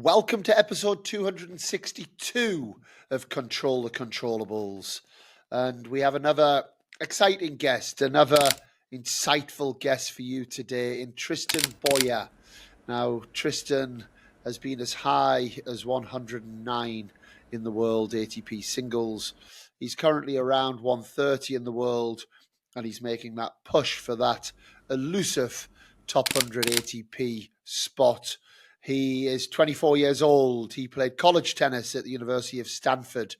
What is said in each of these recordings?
Welcome to episode 262 of Control the Controllables. And we have another exciting guest, another insightful guest for you today in Tristan Boyer. Now, Tristen has been as high as 109 in the world ATP singles. He's currently around 130 in the world, and he's making that push for that elusive top 100 ATP spot. He is 24 years old. He played college tennis at the University of Stanford.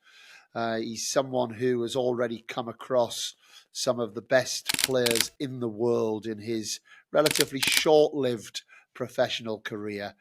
He's someone who has already come across some of the best players in the world in his relatively short-lived professional career.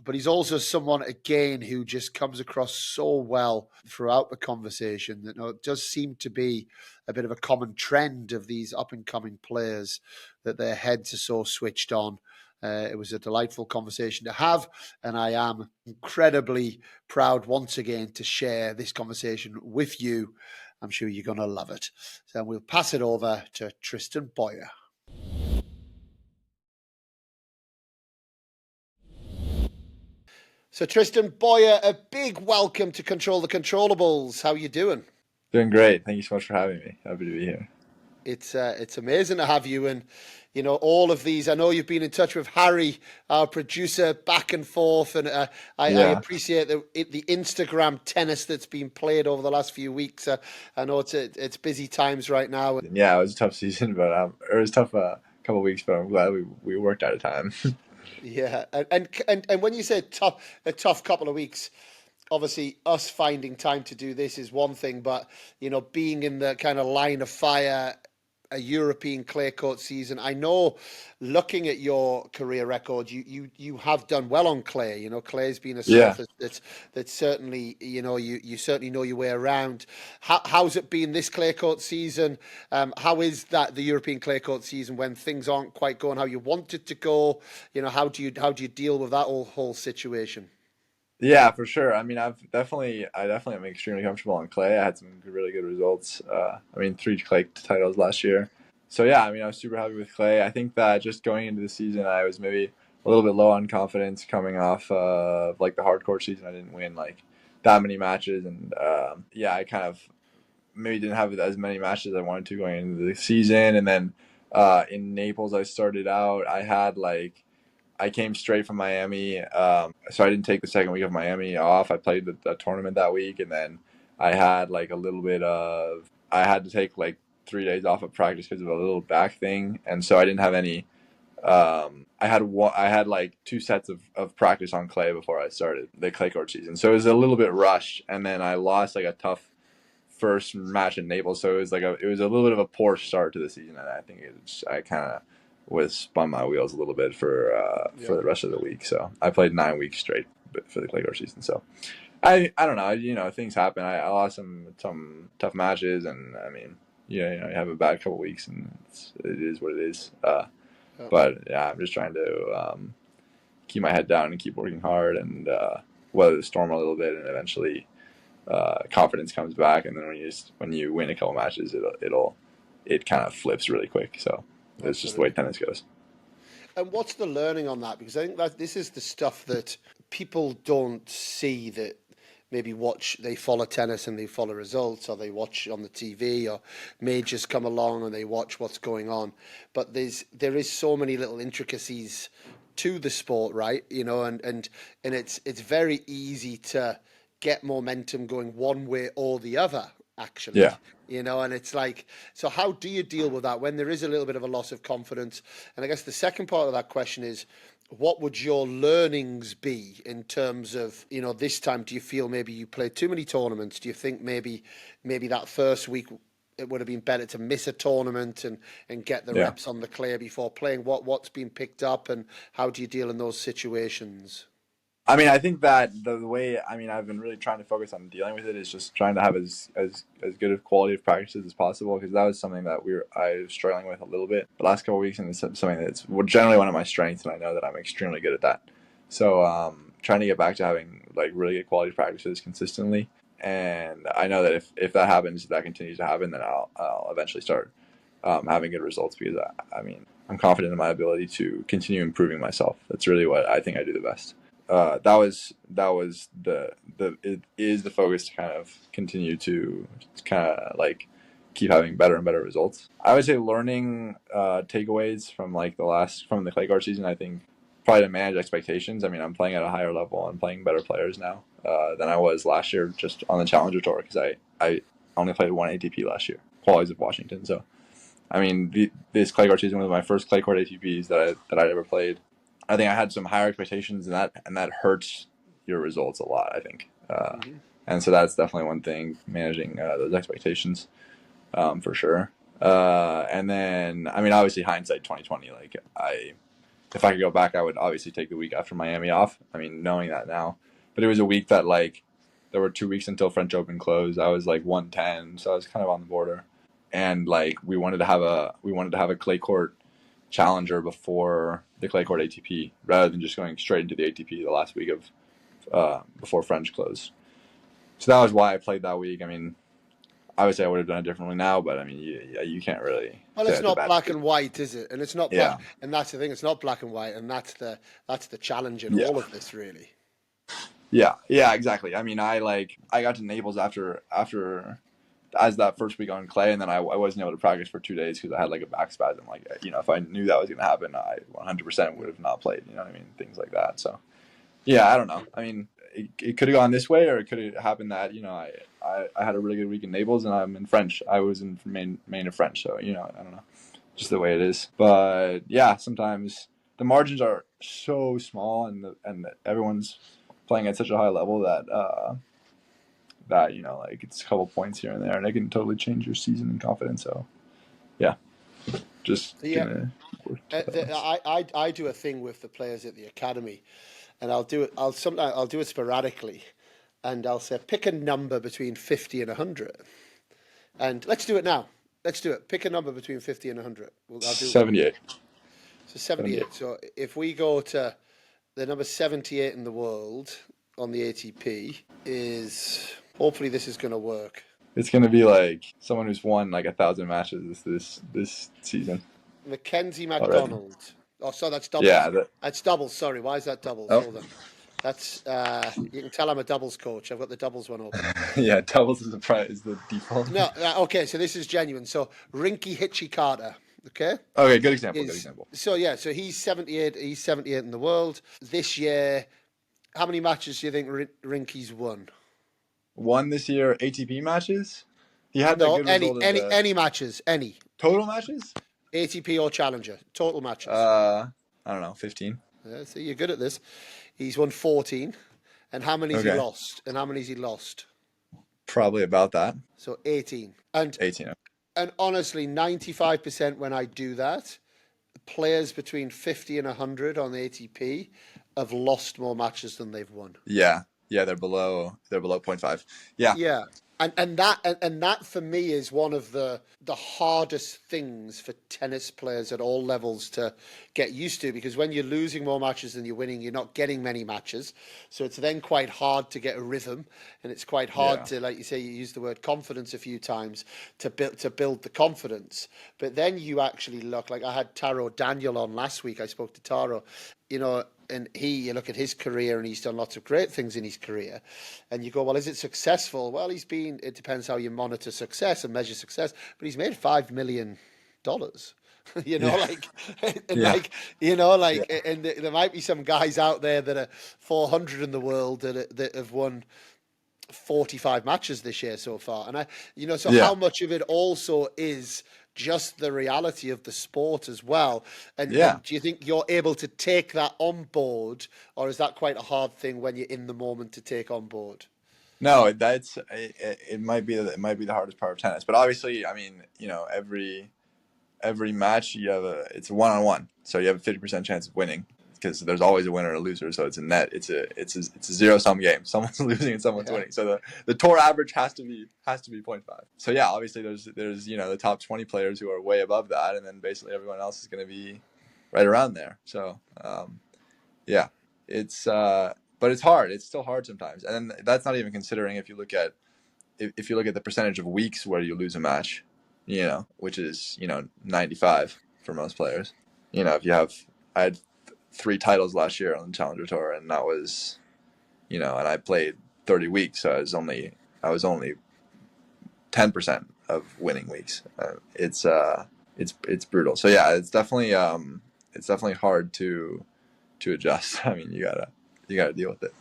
But he's also someone, again, who just comes across so well throughout the conversation that it does seem to be a bit of a common trend of these up-and-coming players that their heads are so switched on. It was a delightful conversation to have, and I am incredibly proud once again to share this conversation with you. I'm sure you're going to love it. So we'll pass it over to Tristan Boyer. So Tristan Boyer, a big welcome to Control the Controllables. How are you doing? Doing great. Thank you so much for having me. Happy to be here. It's amazing to have you, and all of these. I know you've been in touch with Harry, our producer, back and forth, and I appreciate the Instagram tennis that's been played over the last few weeks. I know it's busy times right now. Yeah, it was a tough season, but it was tough a couple of weeks, but I'm glad we worked out of time. Yeah, and when you say a tough couple of weeks, obviously us finding time to do this is one thing, but being in the kind of line of fire, a European clay court season. I know, looking at your career record, you have done well on clay. Clay's been a surface that's certainly you certainly know your way around. How's it been this clay court season? How is that the European clay court season when things aren't quite going how you want it to go? How do you deal with that whole situation? Yeah, for sure. I mean, I definitely am extremely comfortable on clay. I had some really good results. 3 clay titles last year. So yeah, I mean, I was super happy with clay. I think that just going into the season, I was maybe a little bit low on confidence coming off of like the hard court season. I didn't win like that many matches, and I kind of maybe didn't have as many matches as I wanted to going into the season. And then in Naples, I started out. I came straight from Miami, so I didn't take the second week of Miami off. I played the tournament that week, and then I had like a little bit of. I had to take like 3 days off of practice because of a little back thing, and so I didn't have any. I had like 2 sets of practice on clay before I started the clay court season, so it was a little bit rushed, and then I lost like a tough first match in Naples, so it was a little bit of a poor start to the season, and I think I kind of was spun my wheels a little bit for the rest of the week. So I played 9 weeks straight for the clay court season. So I don't know, things happen. I lost some tough matches, and I mean, you have a bad couple weeks, and it is what it is. But yeah, I'm just trying to keep my head down and keep working hard and weather the storm a little bit, and eventually confidence comes back. And then when you win a couple matches, it kind of flips really quick. So it's just the way tennis goes. And what's the learning on that? Because I think that this is the stuff that people don't see, that maybe they follow tennis and they follow results, or they watch on the TV, or majors come along and they watch what's going on. But there is so many little intricacies to the sport, right? And it's very easy to get momentum going one way or the other, actually. Yeah. And it's like, so how do you deal with that when there is a little bit of a loss of confidence? And I guess the second part of that question is, what would your learnings be in terms of, this time, do you feel maybe you played too many tournaments? Do you think maybe that first week it would have been better to miss a tournament and get the reps on the clay before playing? What's been picked up, and how do you deal in those situations? I mean, I think that the way I've been really trying to focus on dealing with it is just trying to have as good of quality of practices as possible, because that was something that I was struggling with a little bit the last couple of weeks, and it's something that's generally one of my strengths, and I know that I'm extremely good at that. So trying to get back to having like really good quality practices consistently, and I know that if that happens, if that continues to happen, then I'll eventually start having good results, because I'm confident in my ability to continue improving myself. That's really what I think I do the best. it is the focus to kind of continue to kind of like keep having better and better results. I would say learning takeaways from from the clay court season. I think probably to manage expectations. I mean, I'm playing at a higher level. I'm playing better players now than I was last year, just on the Challenger Tour, because I only played one ATP last year, Qualies of Washington. So I mean, this clay court season was my first clay court ATPs that I'd ever played. I think I had some higher expectations, and that hurts your results a lot, I think. And so that's definitely one thing, managing those expectations, for sure. And then, I mean, obviously hindsight 2020, like if I could go back, I would obviously take the week after Miami off. I mean, knowing that now, but it was a week that like there were 2 weeks until French Open closed. I was like 110, so I was kind of on the border, and like we wanted to have a clay court challenger before the clay court ATP, rather than just going straight into the ATP the last week of before French closed. So that was why I played that week. I mean, obviously I would have done it differently now, but I mean, you can't really. Well, it's not black and white, is it? And it's not black, Yeah. and that's the thing. It's not black and white, and that's the challenge in Yeah. all of this, really. Yeah, exactly. I mean, I got to Naples after as that first week on clay, and then I wasn't able to practice for 2 days because I had like a back spasm. Like, you know, if I knew that was going to happen, I 100% would have not played. You know what I mean? Things like that. So, yeah, I don't know. I mean, it could have gone this way, or it could have happened that, you know, I had a really good week in Naples, and I'm in French. I was in main of French, so, you know, I don't know, just the way it is. But yeah, sometimes the margins are so small, and everyone's playing at such a high level that you know, like, it's a couple points here and there, and it can totally change your season and confidence. So yeah, just I do a thing with the players at the academy, and I'll do it sporadically, and I'll say pick a number between 50 and 100, and let's do it now. Let's do it. Pick a number between 50 and 100. I'll do 78. So 78. So if we go to the number 78 in the world on the ATP is, hopefully this is going to work. It's going to be like someone who's won like 1,000 matches this season. Mackenzie McDonald. Oh, so that's doubles. Yeah, that's doubles. Sorry, why is that doubles? Oh. Hold on. That's you can tell I'm a doubles coach. I've got the doubles one open. Yeah, doubles is the default. No, okay. So this is genuine. So Rinky Hitchy Carter. Okay. Okay, good example. So yeah, so he's 78. He's 78 in the world this year. How many matches do you think Rinky's won? Won this year ATP matches. He had that good result. Any matches, any total matches. ATP or Challenger, total matches. I don't know, 15. Yeah, so you're good at this. He's won 14. And how many has he lost? Probably about that. So 18. And 18. And honestly, 95% when I do that, players between 50 and 100 on the ATP have lost more matches than they've won. Yeah, they're below 0.5. Yeah. And that for me is one of the hardest things for tennis players at all levels to get used to, because when you're losing more matches than you're winning, you're not getting many matches. So it's then quite hard to get a rhythm, and it's quite hard to, like you say, you used the word confidence a few times, to build the confidence. But then you actually look, like I had Taro Daniel on last week. I spoke to Taro, you know, and you look at his career, and he's done lots of great things in his career. And you go, well, is it successful? Well, it depends how you monitor success and measure success, but he's made $5 million. You know, and there might be some guys out there that are 400 in the world that have won 45 matches this year so far. And how much of it also is just the reality of the sport as well. And do you think you're able to take that on board, or is that quite a hard thing when you're in the moment to take on board? No, it might be the hardest part of tennis. But obviously, I mean, you know, every match it's a 1-on-1, so you have a 50% chance of winning, because there's always a winner and a loser. So it's a zero-sum game. Someone's losing and someone's winning. So the tour average has to be 0.5. So yeah, obviously there's you know, the top 20 players who are way above that, and then basically everyone else is going to be right around there. So it's but it's hard. It's still hard sometimes, and that's not even considering if you look at the percentage of weeks where you lose a match, you know, which is, you know, 95 for most players. You know, I had 3 titles last year on the Challenger Tour, and that was, and I played 30 weeks, so I was only 10% of winning weeks. It's brutal. So yeah, it's definitely hard to adjust. I mean, you gotta deal with it.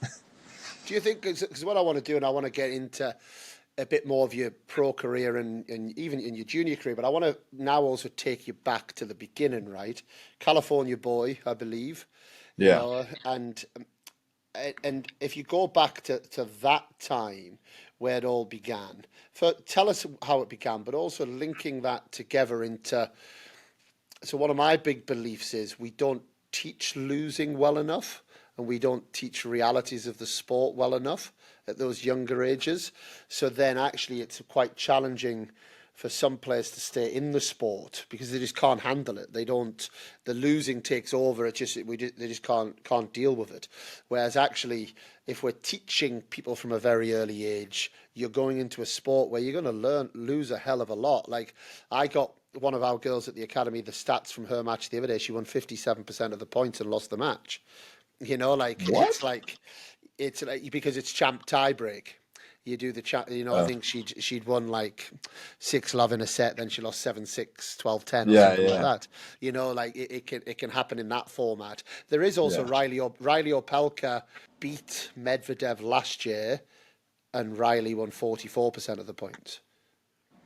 Do you think, because what I want to do, and I want to get into a bit more of your pro career and even in your junior career, but I want to now also take you back to the beginning, right? California boy, I believe, Yeah. and if you go back to that time where it all began, tell us how it began, but also linking that together into. So one of my big beliefs is we don't teach losing well enough, and we don't teach realities of the sport well enough at those younger ages. So then actually it's quite challenging for some players to stay in the sport because they just can't handle it. They don't. The losing takes over. They just can't deal with it. Whereas actually, if we're teaching people from a very early age, you're going into a sport where you're going to lose a hell of a lot. Like I got one of our girls at the academy, the stats from her match the other day. She won 57% of the points and lost the match. What? It's like because it's champ tiebreak. You do the chat, I Oh. think she'd won like 6-love in a set, then she lost 7-6, 12-10 or Yeah, something like yeah, that. Like it can happen in that format. There is also yeah. Riley Opelka beat Medvedev last year, and Riley won 44% of the points.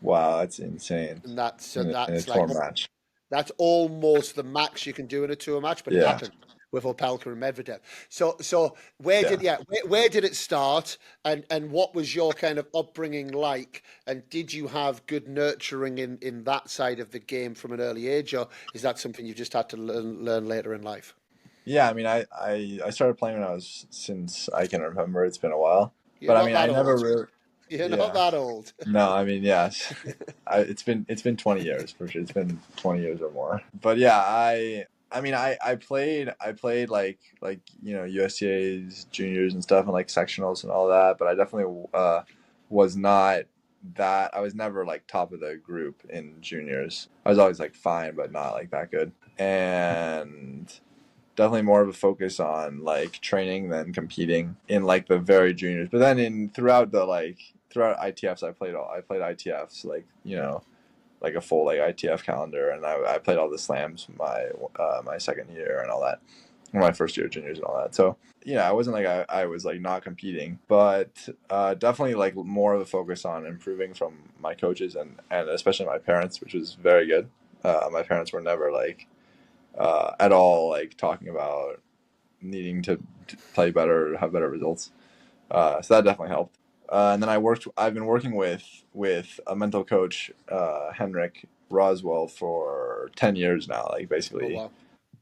Wow, that's insane. And that's In a that's tour like match. that's almost the max you can do in a tour match, but it Yeah, happened with Opelka and Medvedev. So where yeah. did it start, and what was your kind of upbringing like, and did you have good nurturing in that side of the game from an early age, or is that something you just had to learn later in life? Yeah, I mean, I started playing when since I can remember. It's been a while, You're but I not mean, I that never old. really. You're not Yeah. that old. No, I mean, yes. It's been 20 years for sure. It's been 20 years or more. But yeah, I mean, I played like USCA's juniors and stuff and like sectionals and all that. But I definitely was not that. I was never like top of the group in juniors. I was always like fine, but not like that good. And definitely more of a focus on like training than competing in like the very juniors. But then throughout ITFs, I played ITFs like a full like ITF calendar, and I played all the slams my second year and all that, my first year of juniors and all that. So I wasn't like I was like not competing, but definitely like more of a focus on improving from my coaches and especially my parents, which was very good. My parents were never like at all like talking about needing to play better, have better results. So that definitely helped. And then I've been working with a mental coach, Henrik Roswell, for 10 years now, like Oh basically wow.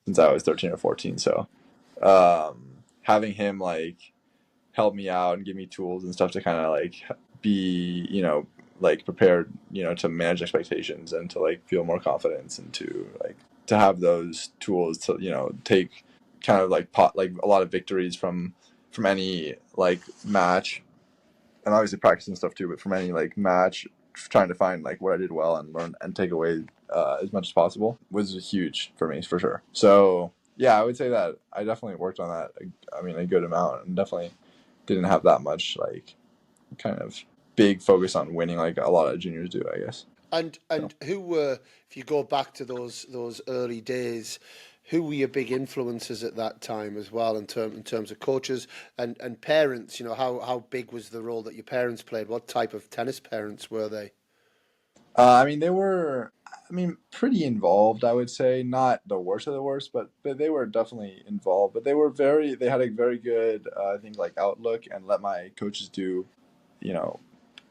since I was 13 or 14. So having him like help me out and give me tools and stuff to kind of like be like prepared to manage expectations and to like feel more confidence and to have those tools to take kind of like like a lot of victories from any like match, and obviously practice and stuff too, but from any like match, trying to find like what I did well and learn and take away as much as possible was huge for me for sure. So yeah, I would say that I definitely worked on that. I mean, a good amount, and definitely didn't have that much like kind of big focus on winning like a lot of juniors do, I guess. So. And who were, if you go back to those early days, who were your big influences at that time as well in terms of coaches and parents? How big was the role that your parents played? What type of tennis parents were they? I mean, they were, I mean, pretty involved, I would say. Not the worst of the worst, but they were definitely involved. But they had a very good, I think, like outlook and let my coaches do, you know,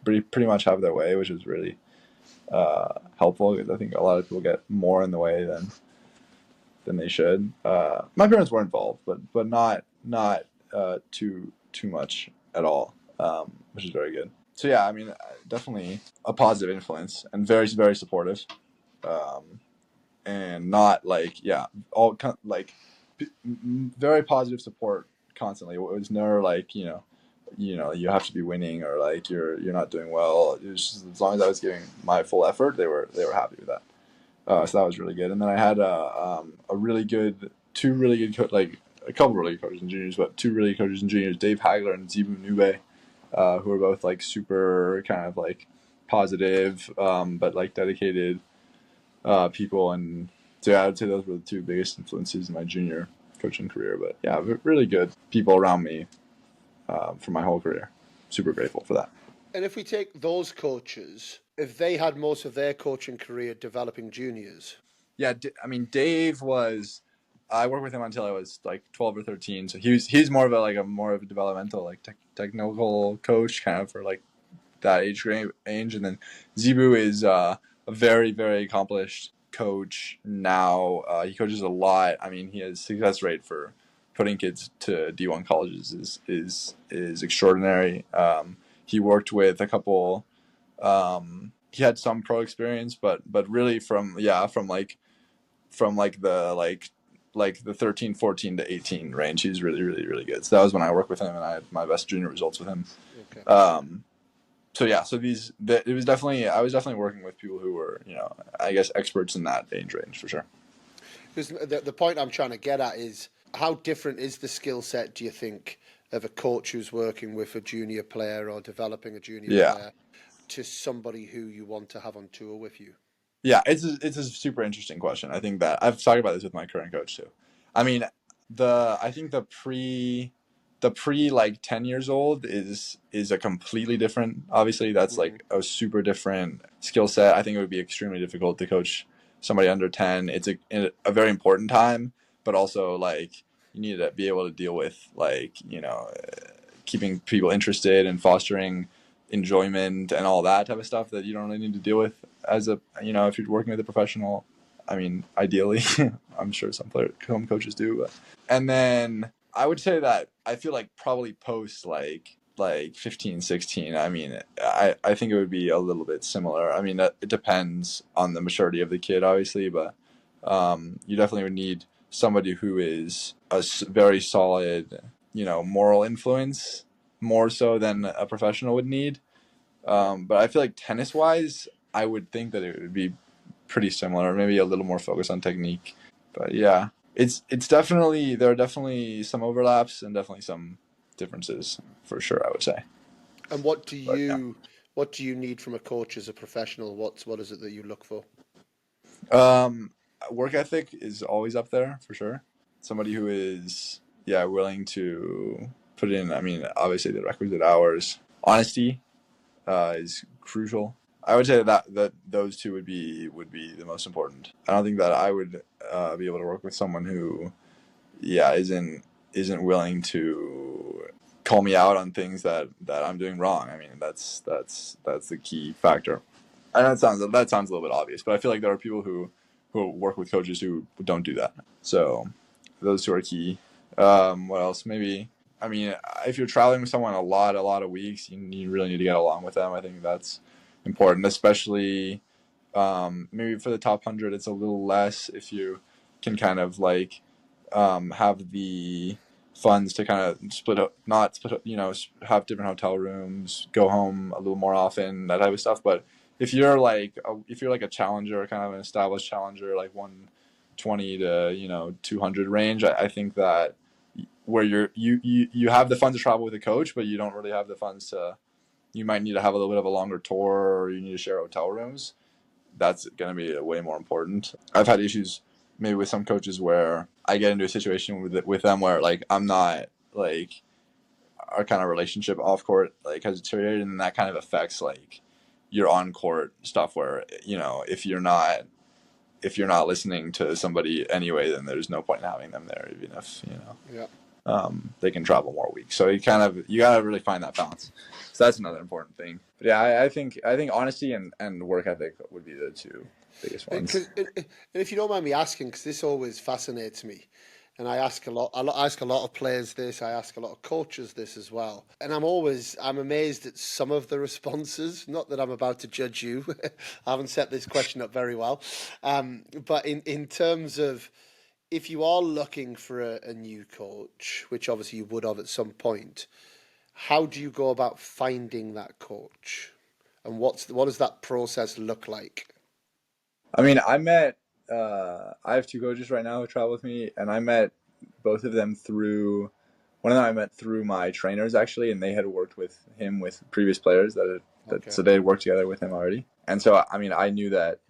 pretty much have their way, which was really helpful because I think a lot of people get more in the way than they should. My parents were involved, but not too much at all, which is very good. So yeah, I mean, definitely a positive influence and very very supportive, um, and not like like very positive support constantly. It was never like you have to be winning or like you're not doing well. It was just, as long as I was giving my full effort, they were happy with that. So that was really good. And then I had a really good, two really good, like a couple really good coaches and juniors, but two really good coaches and juniors, Dave Hagler and Zebu Nube, who are both like super kind of like positive, but like dedicated people. And so yeah, I would say those were the two biggest influences in my junior coaching career. But yeah, really good people around me for my whole career. Super grateful for that. And if we take those coaches, if they had most of their coaching career developing juniors. Yeah, I mean, Dave was. I worked with him until I was like 12 or 13. So he's more of a more of a developmental like technical coach kind of for like that age range. And then Zebu is a very very accomplished coach now. He coaches a lot. I mean, his success rate for putting kids to D1 colleges is extraordinary. He worked with a couple. He had some pro experience, but really from the 13, 14 to 18 range. He's really, really, really good. So that was when I worked with him, and I had my best junior results with him. Okay. So yeah, so it was definitely, I was definitely working with people who were, I guess experts in that age range for sure. Because the point I'm trying to get at is how different is the skill set, do you think, of a coach who's working with a junior player or developing a junior player to somebody who you want to have on tour with you? Yeah, it's a super interesting question. I think that I've talked about this with my current coach too. I mean, I think the pre like 10 years old is a completely different. Obviously, that's like a super different skill set. I think it would be extremely difficult to coach somebody under 10. It's a very important time, but also like you need to be able to deal with like keeping people interested and fostering enjoyment and all that type of stuff that you don't really need to deal with as a if you're working with a professional. I mean, ideally, I'm sure some coaches do. But. And then I would say that I feel like probably post like 15, 16. I mean, I think it would be a little bit similar. I mean, it depends on the maturity of the kid, obviously, but you definitely would need somebody who is a very solid, moral influence more so than a professional would need. But I feel like tennis wise, I would think that it would be pretty similar, maybe a little more focused on technique. But yeah, it's definitely, there are definitely some overlaps and definitely some differences for sure, I would say. And what do But yeah. you need from a coach as a professional? What is it that you look for? Um, Work ethic is always up there for sure. Somebody who is willing to put in. I mean, obviously the requisite hours. Honesty is crucial. I would say that those two would be the most important. I don't think that I would be able to work with someone who isn't willing to call me out on things that I'm doing wrong. I mean, that's the key factor. I know that sounds a little bit obvious, but I feel like there are people who work with coaches who don't do that. So those two are key. What else? Maybe, I mean, if you're traveling with someone a lot of weeks, you really need to get along with them. I think that's important, especially maybe for the top 100. It's a little less if you can kind of like have the funds to kind of split up, not split up, have different hotel rooms, go home a little more often, that type of stuff. But if you're like a challenger, kind of an established challenger, like 120 to 200 range, I think that where you have the funds to travel with a coach, but you don't really have the funds to. You might need to have a little bit of a longer tour, or you need to share hotel rooms. That's going to be way more important. I've had issues maybe with some coaches where I get into a situation with them where like I'm not like our kind of relationship off court like has deteriorated, and that kind of affects like your on court stuff where if you're not listening to somebody anyway, then there's no point in having them there, even if they can travel more weeks. So you gotta really find that balance. So that's another important thing. But yeah, I think honesty and work ethic would be the two biggest ones. And if you don't mind me asking, because this always fascinates me, and I ask a lot. I ask a lot of players this. I ask a lot of coaches this as well. And I'm amazed at some of the responses. Not that I'm about to judge you. I haven't set this question up very well. But in terms of if you are looking for a new coach, which obviously you would have at some point, how do you go about finding that coach? And what does that process look like? I mean, I have two coaches right now who travel with me, and I met both of them through, one of them I met through my trainers actually, and they had worked with him with previous players Okay. so they had worked together with him already. And so, I mean, I knew that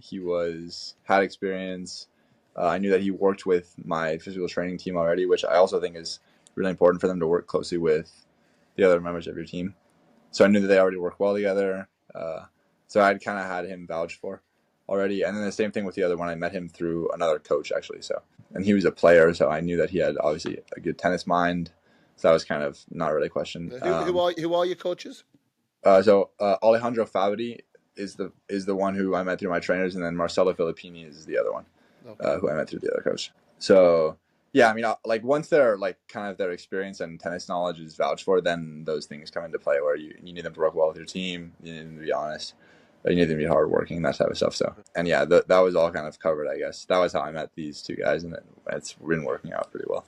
had experience. I knew that he worked with my physical training team already, which I also think is really important for them to work closely with the other members of your team. So I knew that they already work well together. So I'd kind of had him vouched for already. And then the same thing with the other one. I met him through another coach actually. So, and he was a player, so I knew that he had obviously a good tennis mind. So that was kind of not really a question. Who are your coaches? Alejandro Favri is the one who I met through my trainers, and then Marcelo Filippini is the other one, Okay. who I met through the other coach. So yeah, I mean, like once they're like kind of their experience and tennis knowledge is vouched for, then those things come into play where you need them to work well with your team, you need them to be honest, you need them to be hardworking, that type of stuff. So, and yeah, that was all kind of covered, I guess. That was how I met these two guys, and it's been working out pretty well.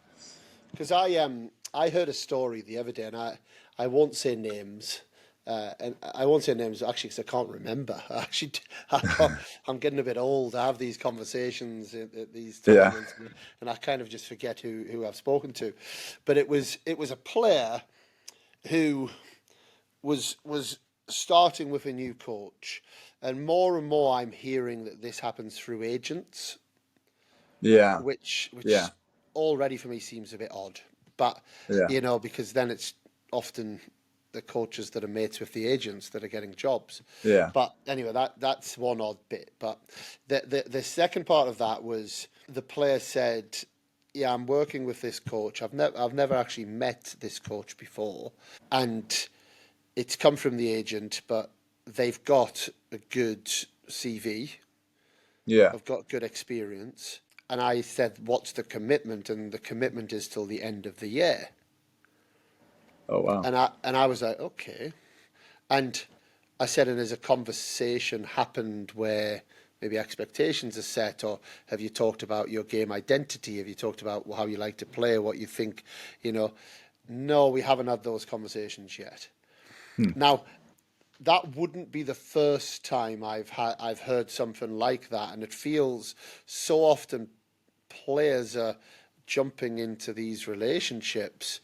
Because I heard a story the other day, and I won't say names. And I won't say names actually because I can't remember. I'm getting a bit old. I have these conversations at these Yeah. tournaments, and I kind of just forget who I've spoken to. But it was a player who was starting with a new coach, and more I'm hearing that this happens through agents, Yeah. which Yeah. already for me seems a bit odd. But Yeah. because then it's often the coaches that are mates with the agents that are getting jobs. Yeah. But anyway, that's one odd bit. But the second part of that was the player said, "Yeah, I'm working with this coach. I've never actually met this coach before, and it's come from the agent, but they've got a good CV. Yeah. I've got good experience." And I said, "What's the commitment?" And the commitment is till the end of the year. Oh wow. And I was like, okay. And I said, and has a conversation happened where maybe expectations are set, or have you talked about your game identity? Have you talked about how you like to play, what you think, No, we haven't had those conversations yet. Now, that wouldn't be the first time I've heard something like that, and it feels so often players are jumping into these relationships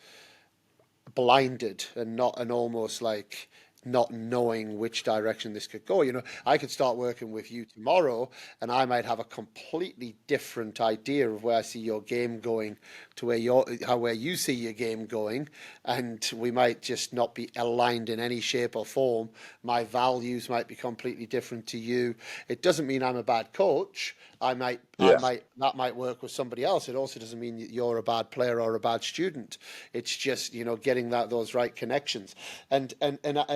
blinded and almost like not knowing which direction this could go. I could start working with you tomorrow and I might have a completely different idea of where I see your game going to where you see your game going, and we might just not be aligned in any shape or form. My values might be completely different to you. It doesn't mean I'm a bad coach. Yeah. That might work with somebody else. It also doesn't mean you're a bad player or a bad student. It's just getting those right connections, and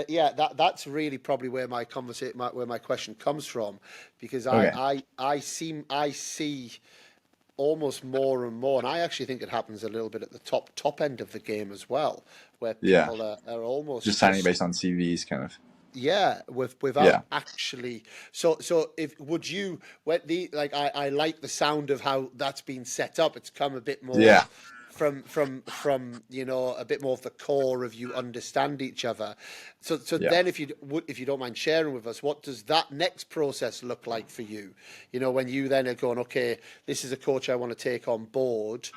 yeah, that's really probably where my where my question comes from, because Okay. I see almost more and more, and I actually think it happens a little bit at the top end of the game as well, where Yeah. people are almost Just signing based on CVs, kind of. yeah, without Yeah. actually. So if would you when the like I like the sound of how that's been set up. It's come a bit more Yeah. from a bit more of the core of you understand each other. So Yeah. then if you don't mind sharing with us, what does that next process look like for you? When you then are going, okay, this is a coach I want to take on board.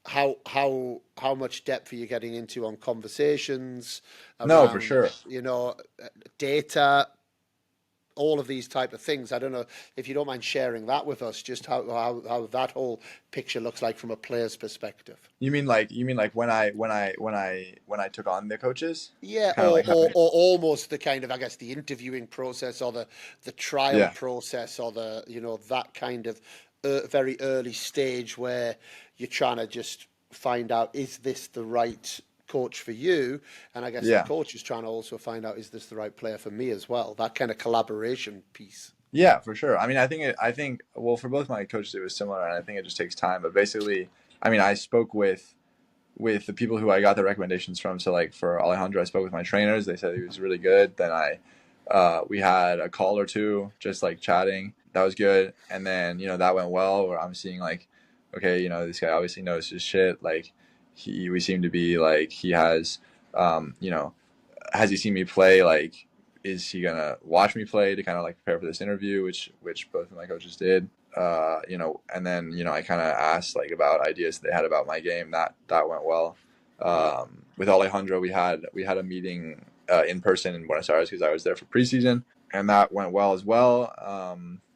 How much depth are you getting into on conversations No, for around sure. data, all of these type of things? I don't know if you don't mind sharing that with us, just how that whole picture looks like from a player's perspective. You mean like when I took on the coaches, Yeah, kind of like how. or almost the kind of, I guess, the interviewing process, or the trial Yeah. process, or the that kind of very early stage where you're trying to just find out, is this the right coach for you? And I guess the Yeah. coach is trying to also find out, is this the right player for me as well? That kind of collaboration piece. Yeah, for sure. I mean, I think well, for both my coaches it was similar, and I think it just takes time. But basically, I mean, I spoke with the people who I got the recommendations from. So like for Alejandro, I spoke with my trainers. They said he was really good. Then we had a call or two, just like chatting. That was good. And then that went well. Where I'm seeing like, okay, this guy obviously knows his shit. Like we seem to be like he has, has he seen me play? Like is he gonna watch me play to kind of like prepare for this interview, which both of my coaches did. And then I kind of asked like about ideas they had about my game. That went well. With Alejandro, we had a meeting in person in Buenos Aires because I was there for preseason, and that went well as well.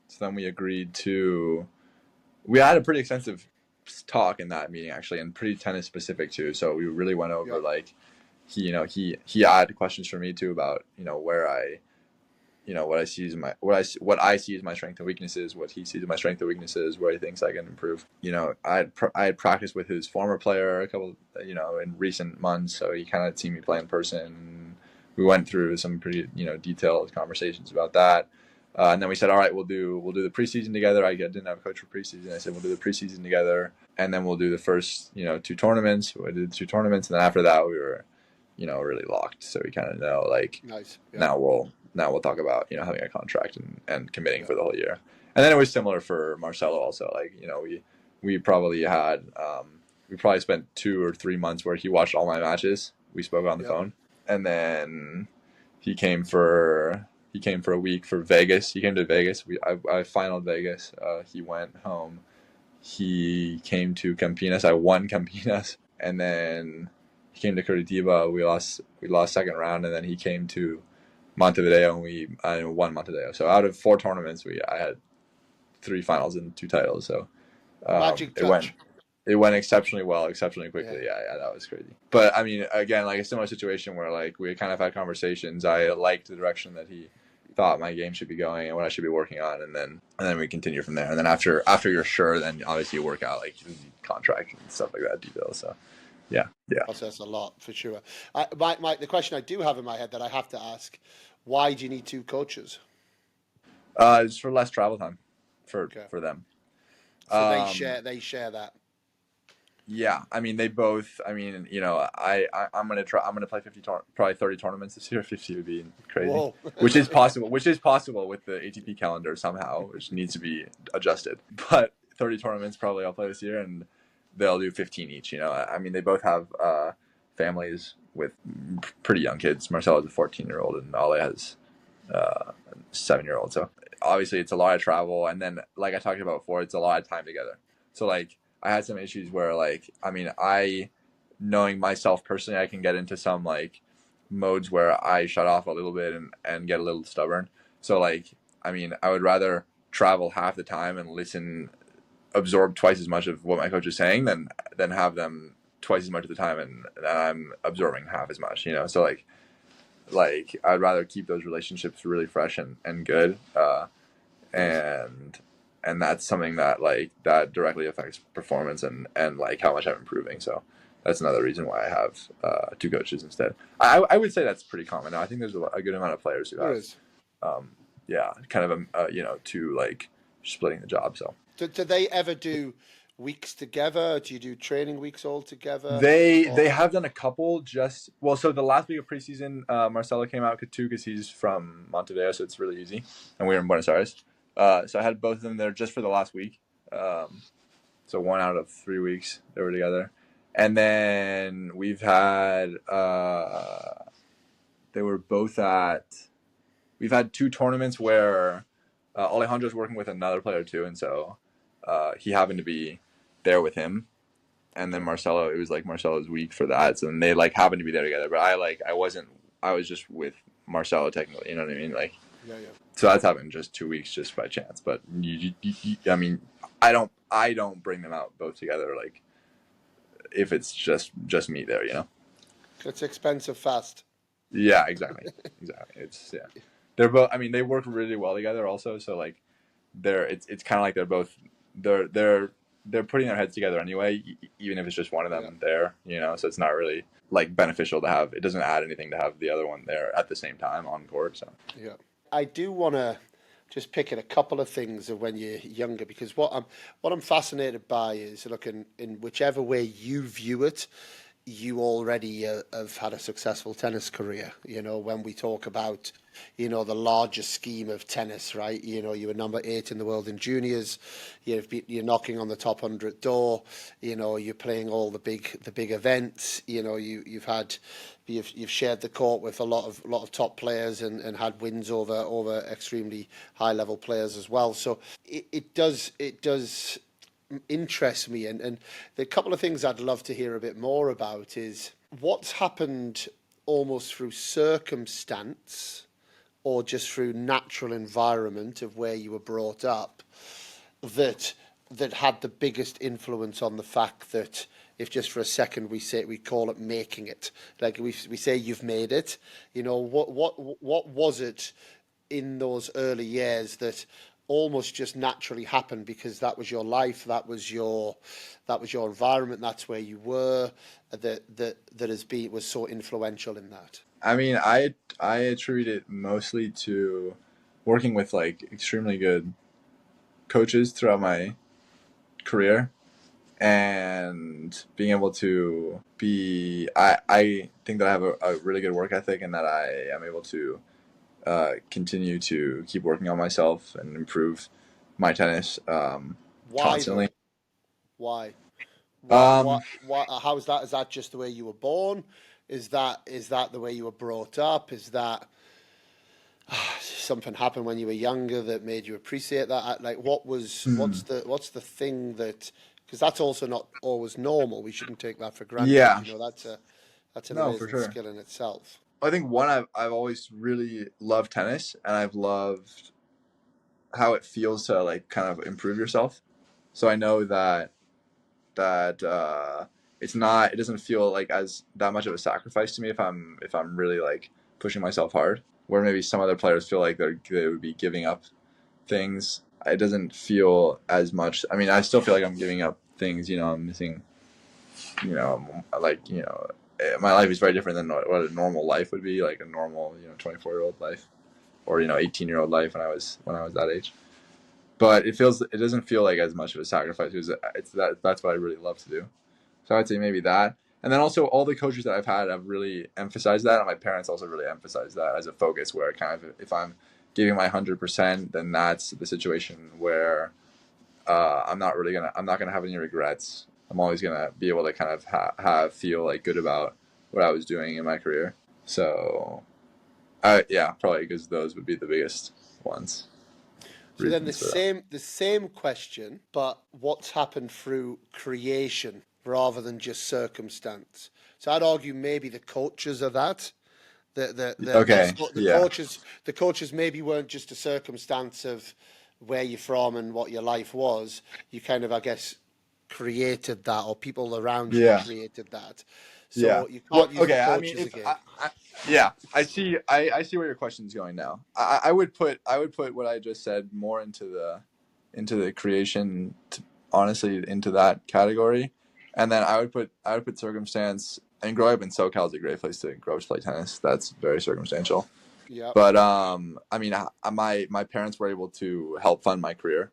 So then we agreed to. We had a pretty extensive talk in that meeting actually, and pretty tennis specific too. So we really went over like he had questions for me too about where I what I see as what I see as my strengths and weaknesses, what he sees as my strengths and weaknesses, where he thinks I can improve. I had practiced with his former player a couple in recent months, so he kind of seen me play in person. We went through some pretty detailed conversations about that. And then we said, all right, we'll do the preseason together. I didn't have a coach for preseason. I said, we'll do the preseason together, and then we'll do the first, 2 tournaments. We did the 2 tournaments, and then after that, we were, really locked. So we kind of know, like, Nice. Yeah. Now we'll talk about, having a contract and committing for the whole year. And then it was similar for Marcelo also. Like, we probably had, we probably spent 2 or 3 months where he watched all my matches. We spoke on the phone, and then he came for a week for Vegas. He came to Vegas. I finaled Vegas. He went home. He came to Campinas. I won Campinas, and then he came to Curitiba. We lost second round, and then he came to Montevideo, and I won Montevideo. So out of 4 tournaments, I had 3 finals and 2 titles. So Magic touch. It went exceptionally well, exceptionally quickly. Yeah, that was crazy. But I mean, again, like a similar situation where like we kind of had conversations. I liked the direction that he thought my game should be going and what I should be working on, and then we continue from there. And then after you're sure, then obviously you work out like contract and stuff like that details. So yeah. That's a lot for sure. The question I do have in my head that I have to ask: why do you need 2 coaches? It's for less travel time for them. So they share that. Yeah, I mean they both. I mean, I'm gonna play probably 30 tournaments this year. 50 would be crazy. Whoa. Which is possible with the ATP calendar somehow, which needs to be adjusted. But 30 tournaments probably I'll play this year, and they'll do 15 each. I mean they both have families with pretty young kids. Marcelo has a 14-year-old, and Ale has a 7-year-old. So obviously it's a lot of travel, and then like I talked about before, it's a lot of time together. So like. I had some issues where, like, I mean, knowing myself personally, I can get into some, like, modes where I shut off a little bit and get a little stubborn. So, like, I mean, I would rather travel half the time and absorb twice as much of what my coach is saying than have them twice as much of the time and I'm absorbing half as much, So, like I'd rather keep those relationships really fresh and good. And that's something that that directly affects performance and like how much I'm improving. So that's another reason why I have 2 coaches instead. I would say that's pretty common now. I think there's a good amount of players who have, kind of 2 like splitting the job. So Do they ever do weeks together? Do you do training weeks all together? They have done a couple. So the last week of preseason, Marcelo came out too because he's from Montevideo, so it's really easy, and we were in Buenos Aires. So I had both of them there just for the last week. So 1 out of 3 weeks they were together. And then we've had, we've had 2 tournaments where Alejandro's working with another player too. And so he happened to be there with him. And then Marcelo, it was like Marcelo's week for that. So then they happened to be there together. But I was just with Marcelo technically, you know what I mean? Yeah. So that's happened just 2 weeks just by chance. But I mean, I don't bring them out both together if it's just me there, It's expensive fast. Yeah, exactly. It's They're both. I mean, they work really well together also. So it's kind of like they're putting their heads together anyway, even if it's just one of them there, So it's not really beneficial to have. It doesn't add anything to have the other one there at the same time on court. So yeah. I do want to just pick at a couple of things of when you're younger, because what I'm fascinated by is, look, in whichever way you view it, you already have had a successful tennis career. When we talk about, the larger scheme of tennis, right? You were number 8 in the world in juniors. You're knocking on the top 100 door. You're playing all the big events. You've shared the court with a lot of top players and had wins over extremely high level players as well. So it does interests me. And the couple of things I'd love to hear a bit more about is what's happened almost through circumstance or just through natural environment of where you were brought up that had the biggest influence on the fact that if just for a second we call it making it, like we say you've made it, what was it in those early years that almost just naturally happened because that was your life, that was your environment, that's where you were, was so influential in that? I mean, I attribute it mostly to working with like extremely good coaches throughout my career and being able to be I think that I have a really good work ethic and that I am able to continue to keep working on myself and improve my tennis Why constantly. though? Why? What? Um, What? What? How is that? Is that just the way you were born? Is that the way you were brought up? Is that something happened when you were younger that made you appreciate that? Like, hmm, what's the thing that? Because that's also not always normal. We shouldn't take that for granted. yeah, That's an no, for amazing sure. skill in itself. I think one I've always really loved tennis and I've loved how it feels to like kind of improve yourself. So I know that it doesn't feel like as that much of a sacrifice to me if I'm really like pushing myself hard. Where maybe some other players feel like they would be giving up things. It doesn't feel as much. I mean, I still feel like I'm giving up things. I'm missing. Like my life is very different than what a normal life would be, like a normal 24-year-old life or 18-year-old life when I was that age. But it doesn't feel like as much of a sacrifice because that's what I really love to do. So I'd say maybe that. And then also all the coaches that I've had have really emphasized that, and my parents also really emphasized that as a focus. Where kind of if I'm giving my 100%, then that's the situation where I'm not gonna have any regrets. I'm always gonna be able to kind of have feel like good about what I was doing in my career. So, yeah, probably because those would be the biggest ones So then the reasons for that. same question, but what's happened through creation rather than just circumstance. So I'd argue maybe the coaches are that. Okay, The yeah, coaches maybe weren't just a circumstance of where you're from and what your life was. You kind of, I guess, created that, or people around you yeah. created that. Yeah. So you Well, can't use the okay. I mean, coaches if again. yeah, I see. I see where your question's going now. I would put what I just said more into the creation, honestly, into that category, and then I would put circumstance. And growing up in SoCal is a great place to grow up to play tennis. That's very circumstantial. Yeah. But I mean, my parents were able to help fund my career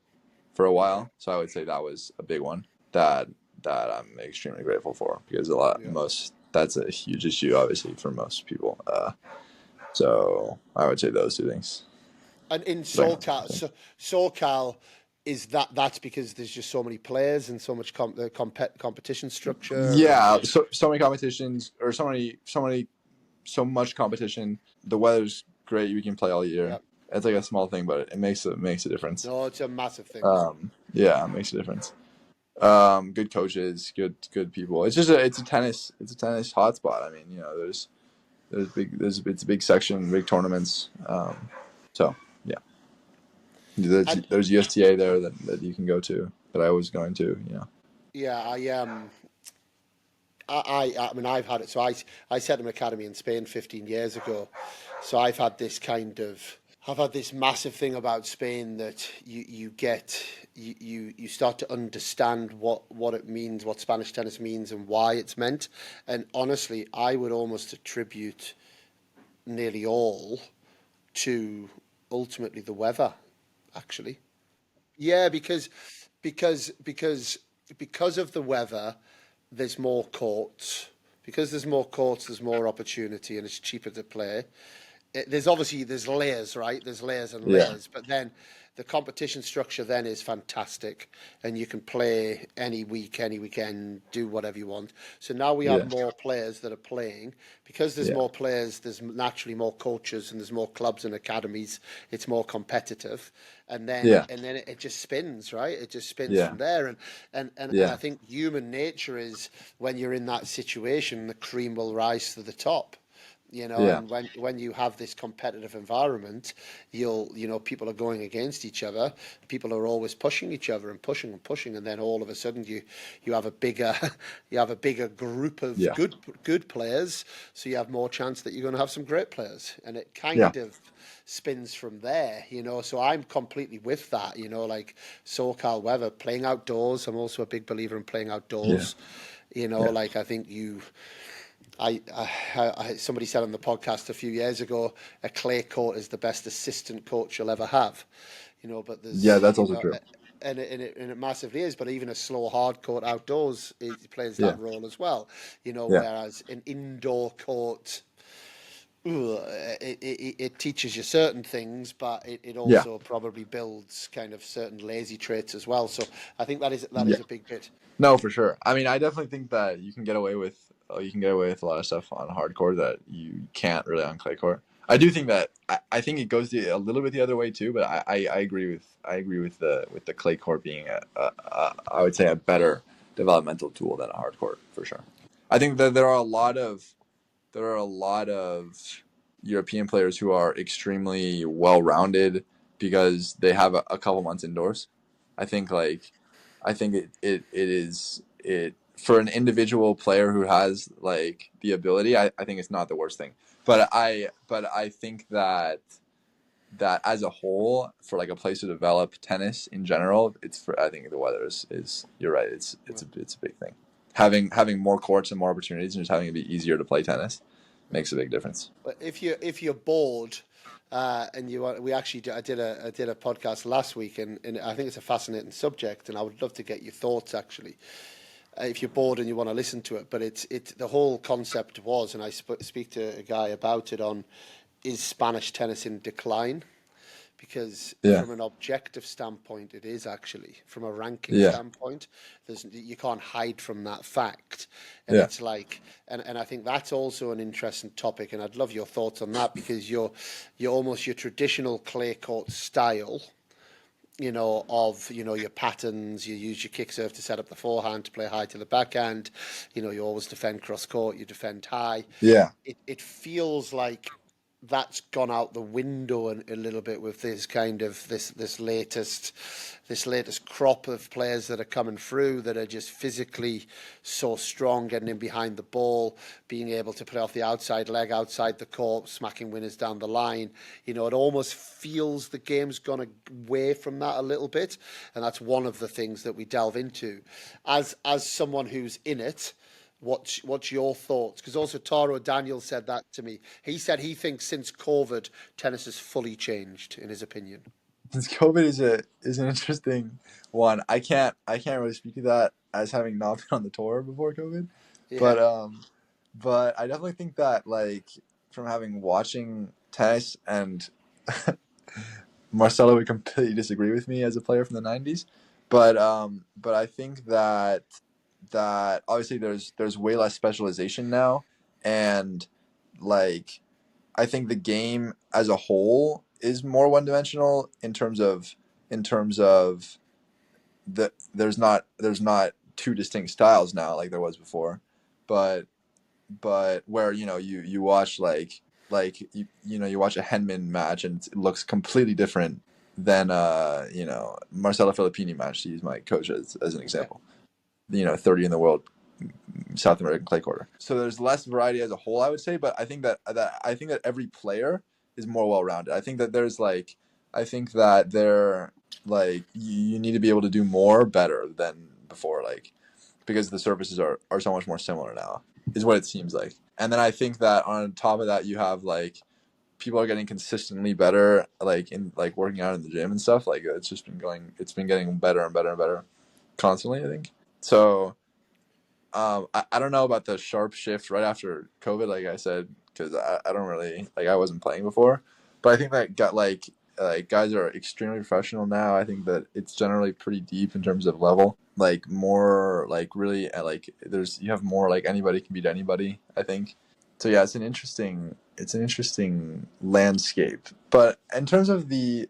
for a Mm-hmm. while, so I would say that was a big one that that I'm extremely grateful for because a lot Yeah. most that's a huge issue obviously for most people. So I would say those two things. And in Second SoCal, thing. SoCal is that's because there's just so many players and so much competition structure and Yeah, so many competitions or so much competition. The weather's great; you can play all yeah. year. It's like a small thing, but it makes a difference. No, it's a massive thing. Yeah, it makes a difference. Good coaches, good people. It's a tennis hotspot. I mean, it's a big section, big tournaments. So yeah, there's And there's USTA there that you can go to that I was going to. yeah, I mean, I've had it. So I set an academy in Spain 15 years ago. So I've had this massive thing about Spain that you start to understand what it means, what Spanish tennis means, and why it's meant. And honestly, I would almost attribute nearly all to ultimately the weather, actually. Yeah, because because of the weather, there's more courts because there's more courts, there's more opportunity, and it's cheaper to play. There's layers, right? There's layers and Yeah. layers, but then the competition structure then is fantastic, and you can play any week, any weekend, do whatever you want. So now we Yeah. have more players that are playing because there's Yeah. more players. There's naturally more coaches, and there's more clubs and academies. It's more competitive, and then Yeah. it just spins, right? It just spins Yeah. from there, and I Yeah. think human nature is when you're in that situation, the cream will rise to the top. Yeah. And when you have this competitive environment, people are going against each other. People are always pushing each other and pushing and pushing, and then all of a sudden you have a bigger you have a bigger group of Yeah. good players. So you have more chance that you're going to have some great players, and it Yeah. kind of spins from there. So I'm completely with that. Like SoCal weather, playing outdoors. I'm also a big believer in playing Yeah. outdoors. Yeah. Like I think somebody said on the podcast a few years ago, a clay court is the best assistant coach you'll ever have. But Yeah, there's, that's also true. and it massively is. But even a slow hard court outdoors, it plays Yeah. that role as well. Yeah. Whereas an indoor court, it teaches you certain things, but it Yeah. also probably builds kind of certain lazy traits as well. So I think that is Yeah. a big bit. No, for sure. I mean, I definitely think that you can get away with a lot of stuff on hardcore that you can't really on clay court. I do think that I think it goes a little bit the other way too, but I agree with the clay court being I would say a better developmental tool than a hard court for sure. I think that there are a lot of European players who are extremely well rounded because they have a couple months indoors. I think it is it for an individual player who has like the ability. I think it's not the worst thing, but I think that as a whole, for like a place to develop tennis in general, I think the weather is you're right. It's a big thing. Having more courts and more opportunities and just having it be easier to play tennis makes a big difference. But if you're bored, and I did a podcast last week, and I think it's a fascinating subject, and I would love to get your thoughts actually. If you're bored and you want to listen to it, but it's the whole concept was, and I speak to a guy about it on, is Spanish tennis in decline? Because Yeah. from an objective standpoint, it is actually. From a ranking Yeah. standpoint, you can't hide from that fact. And Yeah. it's like, and I think that's also an interesting topic, and I'd love your thoughts on that, because you're almost your traditional clay court style, your patterns. You use your kick serve to set up the forehand to play high to the backhand. You always defend cross court, you defend high. Yeah. It feels like that's gone out the window a little bit with this kind of this latest crop of players that are coming through that are just physically so strong, getting in behind the ball, being able to play off the outside leg, outside the court, smacking winners down the line. It almost feels the game's gone away from that a little bit, and that's one of the things that we delve into. As someone who's in it, what's your thoughts? Because also Taro Daniel said that to me. He said he thinks since COVID, tennis has fully changed, in his opinion. Since COVID is an interesting one. I can't really speak to that as having not been on the tour before COVID, Yeah. but I definitely think that like from having watching tennis and Marcelo would completely disagree with me as a player from the '90s, but I think that obviously there's way less specialization now, and like I think the game as a whole is more one dimensional in terms of there's not two distinct styles now like there was before, but where you watch you watch a Henman match and it looks completely different than Marcelo Filippini match, to use my coach as an example. 30 in the world South American clay courter. So there's less variety as a whole, I would say, but I think that every player is more well rounded. I think that they're like you need to be able to do more better than before, like because the surfaces are so much more similar now, is what it seems like. And then I think that on top of that, you have like people are getting consistently better, like in like working out in the gym and stuff. Like it's been getting better and better and better constantly, I think. So I don't know about the sharp shift right after COVID, like I said, because I don't really like I wasn't playing before, but I think that got like guys are extremely professional now. I think that it's generally pretty deep in terms of level, like more like really like there's you have more like anybody can beat anybody. I think so. Yeah, it's an interesting landscape. But in terms of the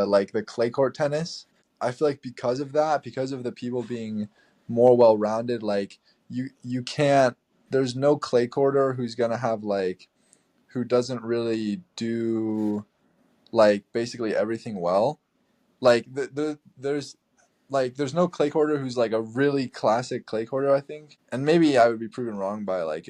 like the clay court tennis, I feel like because of that, because of the people being more well rounded, like you can't. There's no clay courter who's gonna have like who doesn't really do like basically everything well. Like there's no clay courter who's like a really classic clay courter, I think. And maybe I would be proven wrong by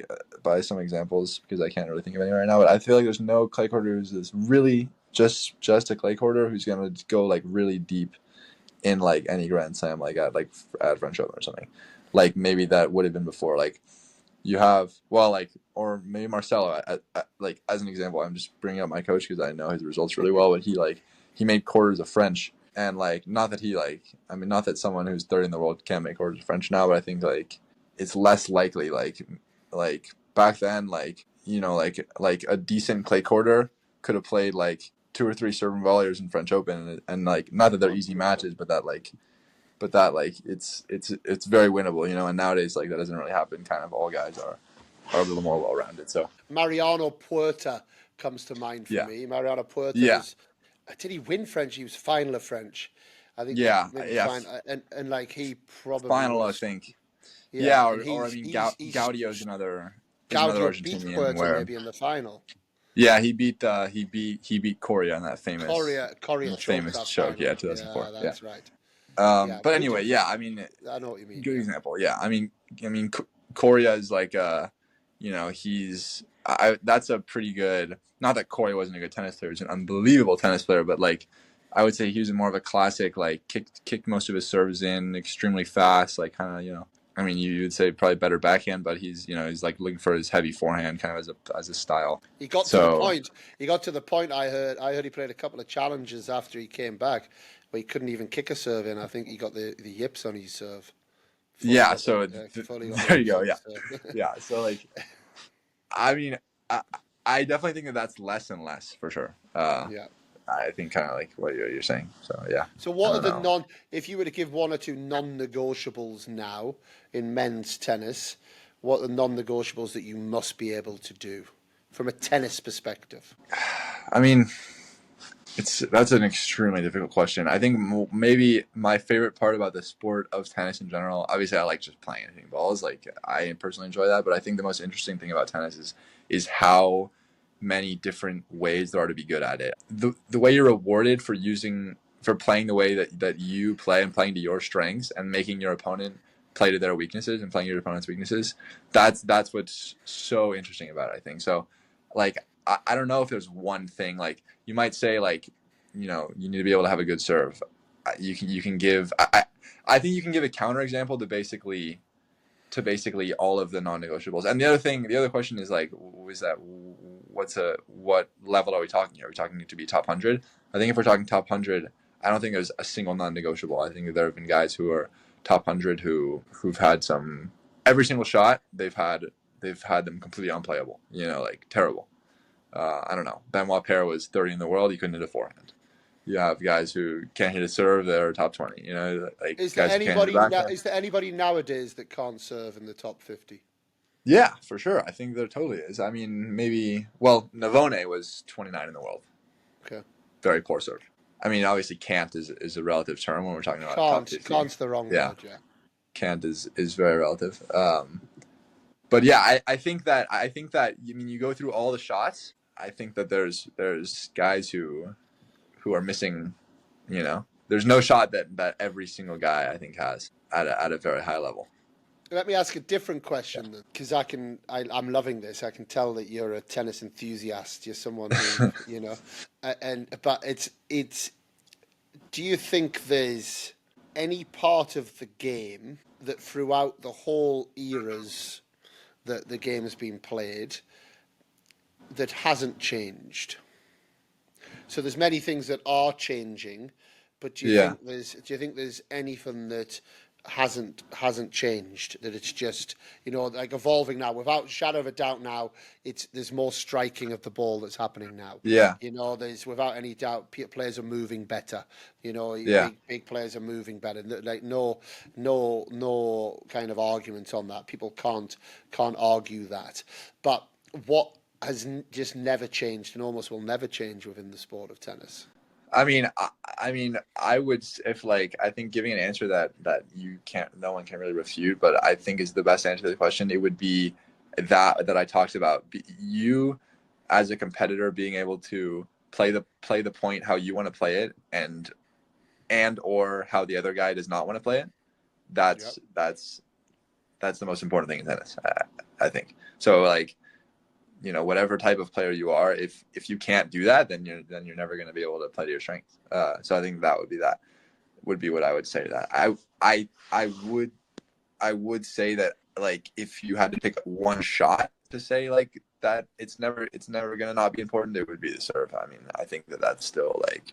by some examples because I can't really think of any right now. But I feel like there's no clay courter who's this really just a clay courter who's gonna go like really deep in like any Grand Slam, like at French Open or something. Like maybe that would have been before. Like you have like or maybe Marcelo. Like as an example, I'm just bringing up my coach because I know his results really well. But he made quarters of French, and like not that he like I mean not that someone who's third in the world can't make quarters of French now, but I think like it's less likely. Like back then, like like a decent clay quarter could have played like two or three serving volleyers in French Open, and like not that they're easy matches, but that it's very winnable, And nowadays, like that doesn't really happen. Kind of all guys are a little more well rounded. So Mariano Puerta comes to mind for yeah, me. Mariano Puerta yeah, was, did he win French? He was final of French. I think yeah, maybe yeah. final, and like he probably Final, I was, think. yeah. Yeah, And or I mean, Gaudio's another Gaudio beat Argentinian Puerta where maybe in the final. yeah he beat Coria in that Coria choked famous that choke. final. Yeah, 2004. Yeah, Yeah. that's right. Yeah, But anyway, beautiful. yeah. I mean, I know what you mean. good Yeah. example. Yeah, I mean, Coria is like he's that's a pretty good. Not that Coria wasn't a good tennis player; he's an unbelievable tennis player. But like, I would say he was more of a classic. Like, kicked most of his serves in extremely fast. Like, kind of I mean, you would say probably better backhand, but he's like looking for his heavy forehand, kind of as a style. He got to the So point. He got to the point. I heard he played a couple of challenges after he came back, where he couldn't even kick a serve in. I think he got the yips on his serve. yeah, so Fully got the there you yips go. on Yeah, his serve. yeah. So like, I mean, I definitely think that that's less and less for sure. Yeah. I think kind of like what you're saying. So yeah, So I what are don't the know. if you were to give one or two non-negotiables now in men's tennis, what are the non-negotiables that you must be able to do from a tennis perspective? I mean, that's an extremely difficult question. I think maybe my favorite part about the sport of tennis in general, obviously I like just playing and hitting balls. Like I personally enjoy that, but I think the most interesting thing about tennis is how many different ways there are to be good at it. The way you're rewarded for playing the way that you play and playing to your strengths and making your opponent play to their weaknesses and playing your opponent's weaknesses. That's what's so interesting about it, I think. So like I don't know if there's one thing like you might say like you need to be able to have a good serve. You can give I think you can give a counter example to basically all of the non-negotiables. And the other question is like, what level are we talking here? Are we talking to be top 100? I think if we're talking top 100, I don't think there's a single non-negotiable. I think that there have been guys who are top 100 who've had some every single shot they've had them completely unplayable. Like terrible. I don't know. Benoit Paire was 30 in the world. He couldn't hit a forehand. You have guys who can't hit a serve. They're top 20. Like guys who can't hit a backhand. Is there anybody nowadays that can't serve in the top 50? Yeah, for sure. I think there totally is. I mean, maybe. Well, Navone was 29 in the world. Okay. Very poor serve. I mean, obviously, can't is a relative term when we're talking about top 50. Can't's the wrong Yeah, word, yeah. can't is very relative. But yeah, I think that I mean you go through all the shots. I think that there's guys who are missing. There's no shot that every single guy I think has at a very high level. Let me ask a different Yeah. question, because I'm loving this. I can tell that you're a tennis enthusiast. You're someone who, but it's. Do you think there's any part of the game that throughout the whole eras that the game has been played that hasn't changed? So there's many things that are changing, but do you Yeah. think there's anything that hasn't changed, that it's just, like evolving now without a shadow of a doubt. Now there's more striking of the ball that's happening now. Yeah. There's without any doubt players are moving better. Yeah. Big players are moving better. Like no kind of argument on that. People can't argue that. But what has just never changed and almost will never change within the sport of tennis? I would, if like, I think giving an answer that no one can really refute, but I think is the best answer to the question, it would be that I talked about. You as a competitor being able to play the point how you want to play it, and or how the other guy does not want to play it. That's the most important thing in tennis, I think. So like, whatever type of player you are, if you can't do that, then you're never going to be able to play to your strengths. So I think that would be what I would say to that. I would say that, like, if you had to pick one shot to say like that, it's never going to not be important, it would be the serve. I mean, I think that that's still, like,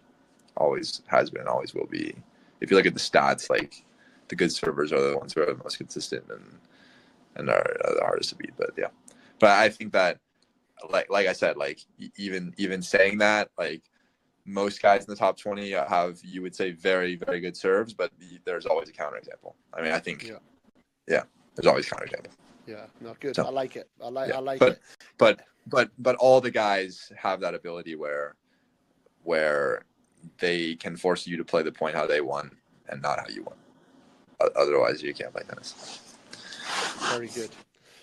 always has been, always will be. If you look at the stats, like, the good servers are the ones who are the most consistent and are the hardest to beat. But yeah, but I think that, like I said, like, even saying that, like, most guys in the top 20 have, you would say, very, very good serves, but there's always a counterexample. I mean, I think, yeah, there's always a counterexample. Yeah, not good. So, I like it. I like but, it. But all the guys have that ability where they can force you to play the point how they want and not how you want. Otherwise, you can't play tennis. Very good.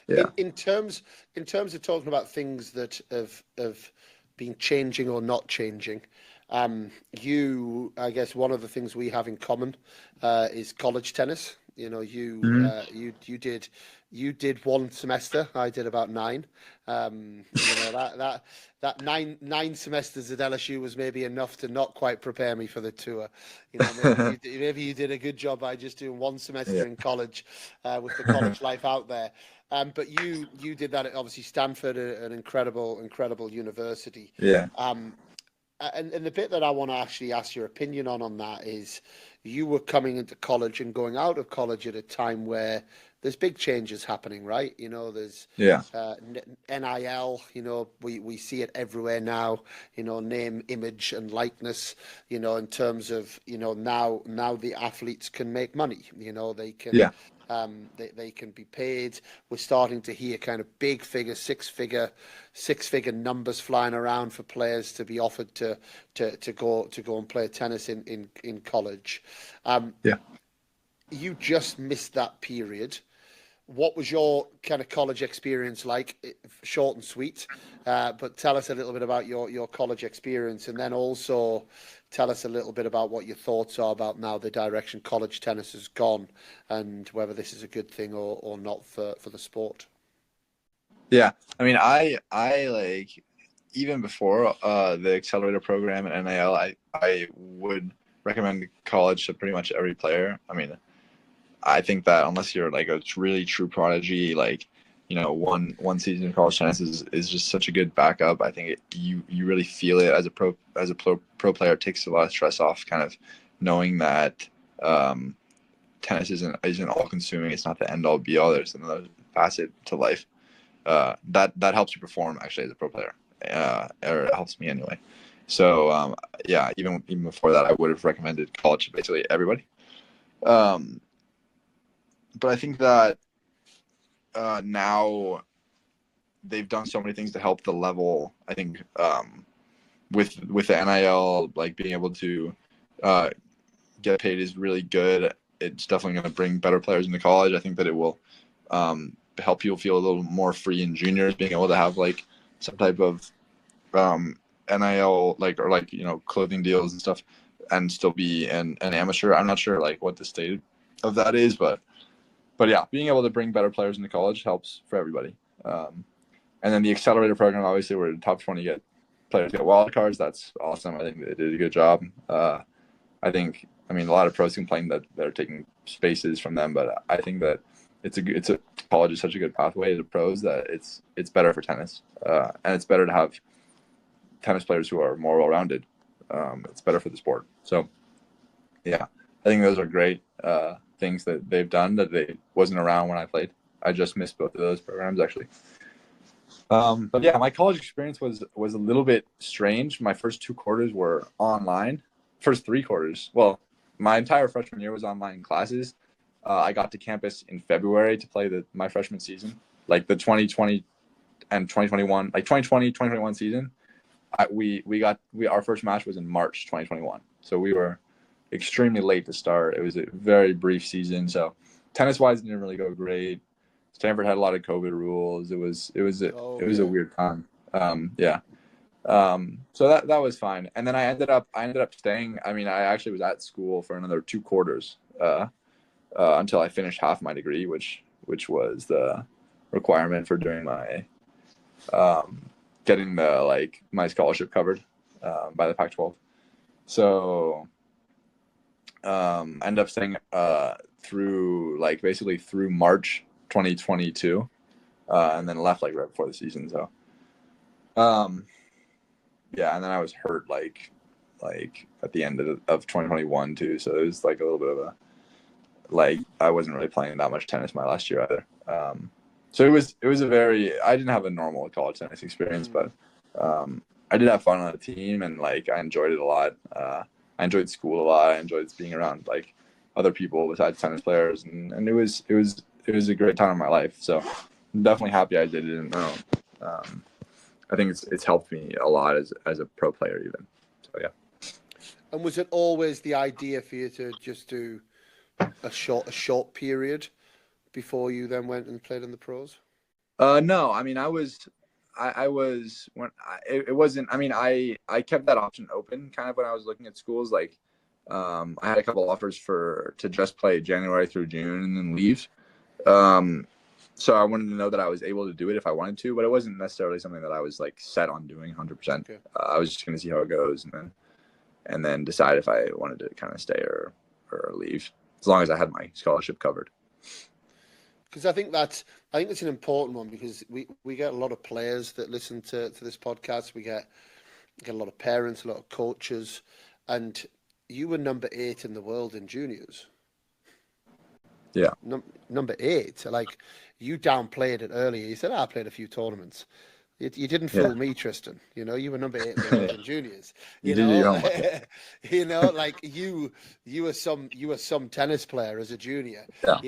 Yeah. In terms of talking about things that have been changing or not changing, I guess one of the things we have in common is college tennis. You did one semester. I did about 9. That nine semesters at LSU was maybe enough to not quite prepare me for the tour. Maybe you did a good job by just doing one semester in college, with the college life out there. But you did that at, obviously, Stanford, an incredible university. Yeah. And the bit that I want to actually ask your opinion on that is, you were coming into college and going out of college at a time where there's big changes happening, right? There's NIL. We see it everywhere now. Name, image, and likeness. In terms of now the athletes can make money. They can. They can be paid. We're starting to hear kind of big figure, six figure numbers flying around for players to be offered to go and play tennis in college. You just missed that period. What was your kind of college experience like? Short and sweet, but tell us a little bit about your college experience, and then also tell us a little bit about what your thoughts are about now the direction college tennis has gone, and whether this is a good thing or not for the sport. Yeah, I mean, I like, even before the accelerator program and NIL, I would recommend college to pretty much every player. I mean, I think that unless you're like a really true prodigy, like, one season of college tennis is just such a good backup. I think you really feel it as a pro player. It takes a lot of stress off, kind of knowing that tennis isn't all consuming. It's not the end all be all. There's another facet to life that helps you perform actually as a pro player, or it helps me anyway. So even before that, I would have recommended college to basically everybody. But I think that now they've done so many things to help the level. I think with the NIL, like, being able to get paid is really good. It's definitely going to bring better players into college. I think that it will help people feel a little more free in juniors, being able to have like some type of NIL, or clothing deals and stuff, and still be an amateur. I'm not sure like what the state of that is, but yeah, being able to bring better players into college helps for everybody. And then the accelerator program, obviously, where the top 20 players get wild cards. That's awesome. I think they did a good job. I mean, a lot of pros complain that they're taking spaces from them, but I think that college is such a good pathway to pros that it's better for tennis, and it's better to have tennis players who are more well-rounded. It's better for the sport. So, yeah, I think those are great things that they've done that they wasn't around when I played. I just missed both of those programs actually. But yeah, my college experience was a little bit strange. My first 2 quarters were online. First 3 quarters, well, my entire freshman year was online classes. I got to campus in February to play my freshman season, like the 2020 and 2021, like 2020, 2021 season. Our first match was in March 2021. So we were extremely late to start. It was a very brief season. So tennis wise, didn't really go great. Stanford had a lot of COVID rules. It was a weird time. Yeah. So that was fine. And then I ended up staying. I mean, I actually was at school for another 2 quarters until I finished half my degree, which was the requirement for doing my getting my scholarship covered by the Pac-12. So I ended up staying through basically through March 2022, and then left right before the season. So yeah, and then I was hurt like at the end of 2021 too. So it was a little bit of a I wasn't really playing that much tennis my last year either. So it was I didn't have a normal college tennis experience, but I did have fun on the team, and I enjoyed it a lot. I enjoyed school a lot. I enjoyed being around other people besides tennis players, and it was a great time in my life. So I'm definitely happy I did it. And I think it's helped me a lot as a pro player even. So yeah. And was it always the idea for you to just do a short period before you then went and played in the pros? No, I mean, I was when it wasn't. I mean, I kept that option open kind of when I was looking at schools. I had a couple offers to just play January through June and then leave. So I wanted to know that I was able to do it if I wanted to, but it wasn't necessarily something that I was set on doing 100%. Okay. I was just going to see how it goes and then decide if I wanted to kind of stay or leave, as long as I had my scholarship covered. Because I think it's an important one, because we get a lot of players that listen to this podcast. We get a lot of parents, a lot of coaches, and you were number 8 in the world in juniors. Yeah. Number 8. You downplayed it earlier. You said, I played a few tournaments. You didn't fool me, Tristen. You were number 8 in the world in juniors. You did your homework. You were some tennis player as a junior. Yeah.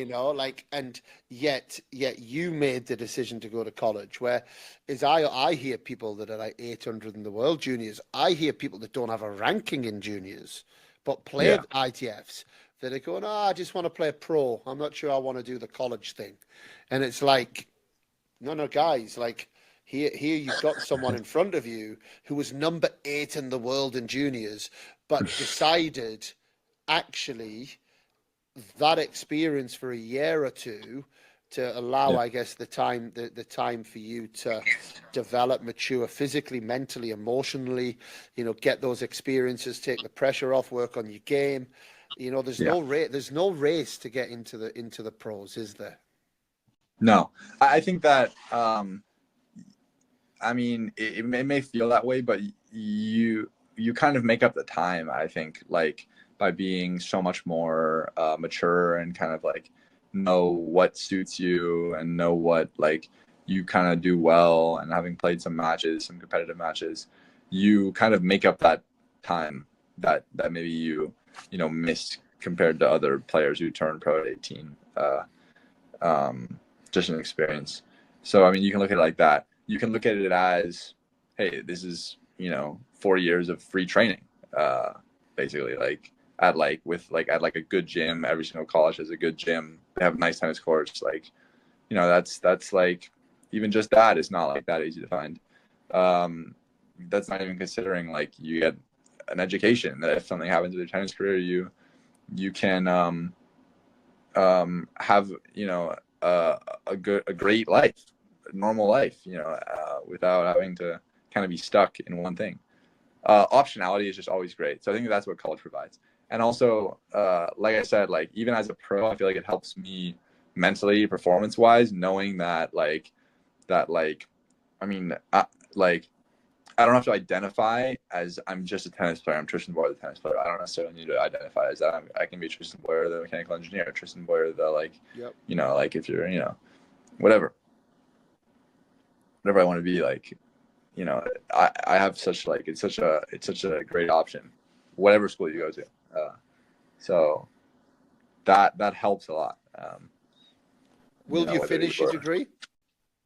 And yet you made the decision to go to college. Whereas I hear people that are 800 in the world juniors. I hear people that don't have a ranking in juniors, but play ITFs. That are going, I just want to play pro. I'm not sure I want to do the college thing. And it's no, guys, here you've got someone in front of you who was number 8 in the world in juniors, but decided actually that experience for a year or two to allow, I guess, the time for you to develop, mature physically, mentally, emotionally, get those experiences, take the pressure off, work on your game. There's no race to get into the pros, is there? No, I think that I mean, it may feel that way, but you kind of make up the time, I think, by being so much more mature and kind of know what suits you and know what you kind of do well, and having played some competitive matches, you kind of make up that time that maybe you missed compared to other players who turned pro at 18. Just an experience. So I mean, you can look at it like that. You can look at it as, hey, this is 4 years of free training, basically, at a good gym. Every single college has a good gym. They have nice tennis courts. That's even just that is not that easy to find. That's not even considering you get an education, that if something happens with your tennis career, you can have a great life, a normal life, without having to kind of be stuck in one thing. Optionality is just always great. So I think that's what college provides. And also, like I said, even as a pro, I feel it helps me mentally, performance wise, knowing that I don't have to identify as I'm just a tennis player. I'm Tristan Boyer, the tennis player. I don't necessarily need to identify as that. I can be Tristan Boyer, the mechanical engineer, Tristan Boyer, the Yep. if you're, whatever I want to be, I have such it's such a great option, whatever school you go to. So that helps a lot. Will you finish your degree?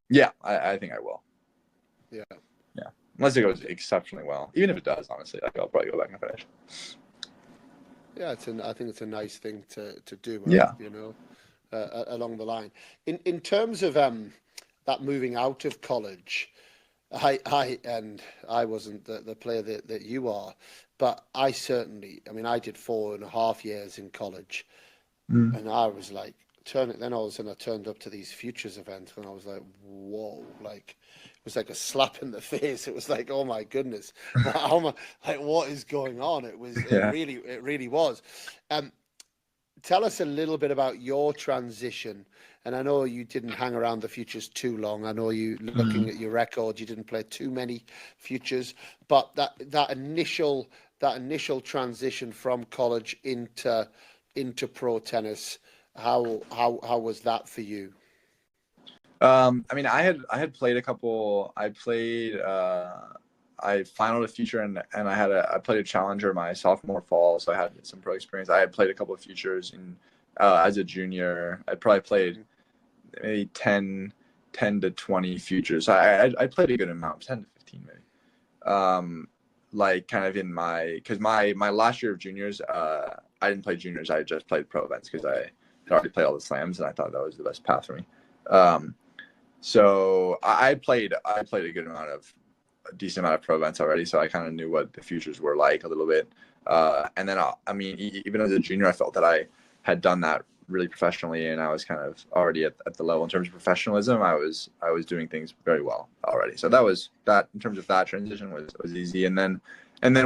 Yeah, I think I will. Yeah. Yeah. Unless it goes exceptionally well. Even if it does, honestly, I'll probably go back and finish. Yeah, I think it's a nice thing to do. Yeah. Along the line. In terms of that moving out of college, I wasn't the player that you are, but I did 4.5 years in college, and I was like, then all of a sudden I turned up to these futures events, and I was like, whoa, like it was like a slap in the face. It was like, oh my goodness, what is going on? It really was. Tell us a little bit about your transition. And I know you didn't hang around the futures too long. I know you, looking at your record, you didn't play too many futures, but that initial transition from college into pro tennis, how was that for you? I had played a couple. I finaled a future, and I played a challenger my sophomore fall, so I had some pro experience. I had played a couple of futures as a junior. I probably played maybe 10 to 20 futures. I played a good amount, 10 to 15 maybe. Kind of because my last year of juniors, I didn't play juniors. I just played pro events because I had already played all the slams, and I thought that was the best path for me. So I played a good a decent amount of pro events already, so I kind of knew what the futures were like a little bit. And then, even as a junior, I felt that I had done that really professionally, and I was kind of already at the level in terms of professionalism. I was doing things very well already. So that in terms of that transition was easy. And then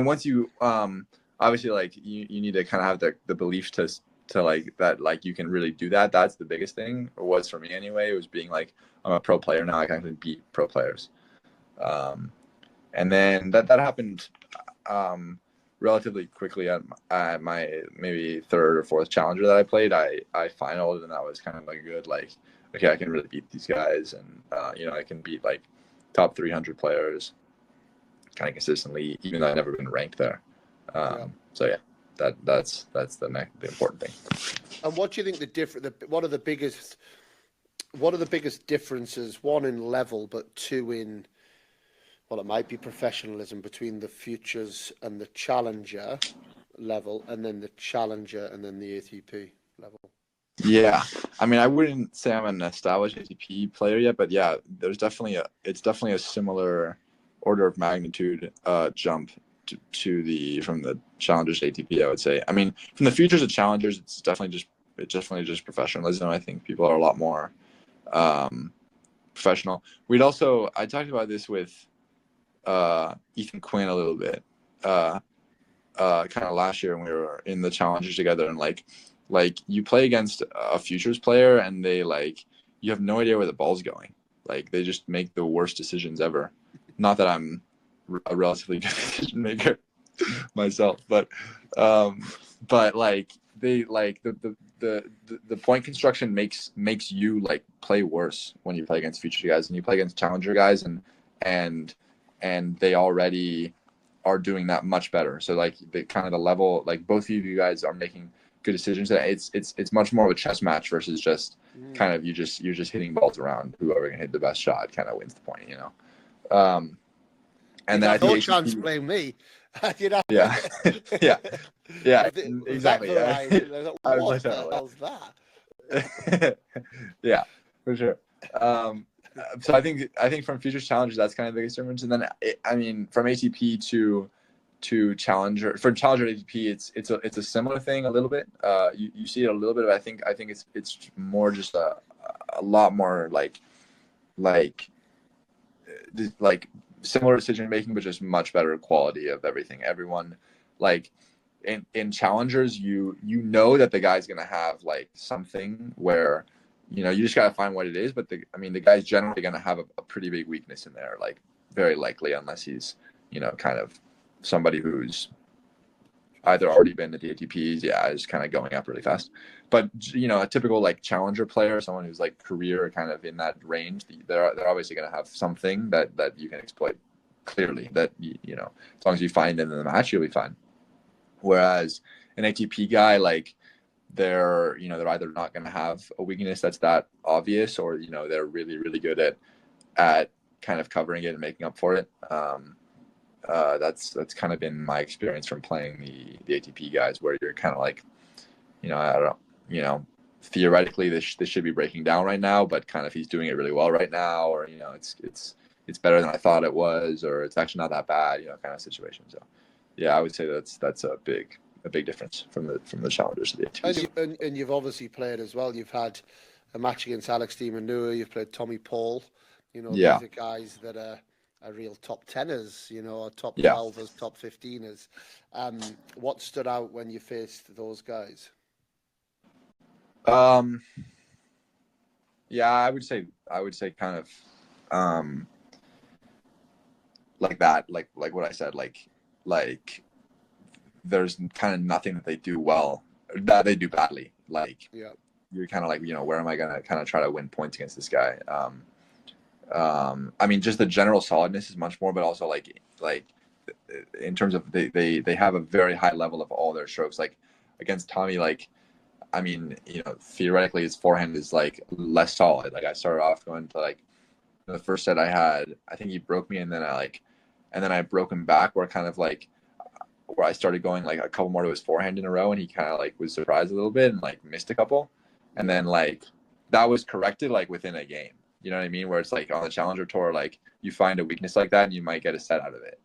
once you obviously you need to kind of have the belief to that you can really do that. That's the biggest thing, or was for me anyway. It was being like, I'm a pro player now. I can actually beat pro players. And then that happened relatively quickly at my maybe third or fourth challenger that I played. I finaled, and that was kind of good, okay, I can really beat these guys, and I can beat top 300 players kind of consistently, even though I've never been ranked there. So yeah, that's the important thing. And what do you think what are the biggest differences, one in level, but two in, well, it might be professionalism, between the futures and the challenger level, and then the challenger and then the ATP level? Yeah, I wouldn't say I'm an established ATP player yet, but yeah, it's definitely a similar order of magnitude jump from the challengers to ATP, I would say. From the futures to challengers, it's definitely just professionalism. I think people are a lot more professional. I talked about this with Ethan Quinn a little bit kind of last year when we were in the challengers together, and you play against a futures player, and they you have no idea where the ball's going. They just make the worst decisions ever. Not that I'm a relatively good decision maker myself, but they the point construction makes you play worse when you play against future guys, and you play against challenger guys, and they already are doing that much better. So the kind of the level, both of you guys are making good decisions. It's much more of a chess match versus just kind of you're just hitting balls around. Whoever can hit the best shot kind of wins the point, And then I think no chance playing me. Yeah, exactly. What the hell's that? Yeah, for sure. So I think from futures challengers, that's kind of the biggest difference. And then from ATP to challenger, for challenger ATP, it's a similar thing a little bit. You see it a little bit, but I think it's more just a lot more similar decision making, but just much better quality of everything. Everyone in challengers, you know that the guy's gonna have something where you just gotta find what it is. But the guy's generally gonna have a pretty big weakness in there, very likely, unless he's kind of somebody who's either already been to the ATPs, is kind of going up really fast. But a typical like challenger player, someone who's like career kind of in that range, they're obviously going to have something that you can exploit clearly. That as long as you find it in the match, you'll be fine. Whereas an ATP guy, like they're either not going to have a weakness that's that obvious, or they're really really good at kind of covering it and making up for it. That's kind of been my experience from playing the ATP guys, where you're kind of like, I don't know, theoretically this should be breaking down right now, but kind of he's doing it really well right now, or it's better than I thought it was, or it's actually not that bad, kind of situation. So I would say that's a big difference from the challengers to the ATP. And you've obviously played as well. You've had a match against Alex de Minaur. You've played Tommy Paul. These are guys that are real top 10ers, or top 12ers, top 15ers. What stood out when you faced those guys? I would say kind of like that, like what I said, like there's kind of nothing that they do well that they do badly. Like you're kind of like, where am I gonna kind of try to win points against this guy? I mean, just the general solidness is much more, but also like in terms of they have a very high level of all their strokes. Like against Tommy, like, I mean, theoretically his forehand is like less solid. Like I started off going to like the first set I think he broke me, and then I broke him back, where kind of like where I started going like a couple more to his forehand in a row, and he kind of like was surprised a little bit and like missed a couple, and then like that was corrected like within a game. You know what I mean? Where it's like on the Challenger Tour, like you find a weakness like that and you might get a set out of it,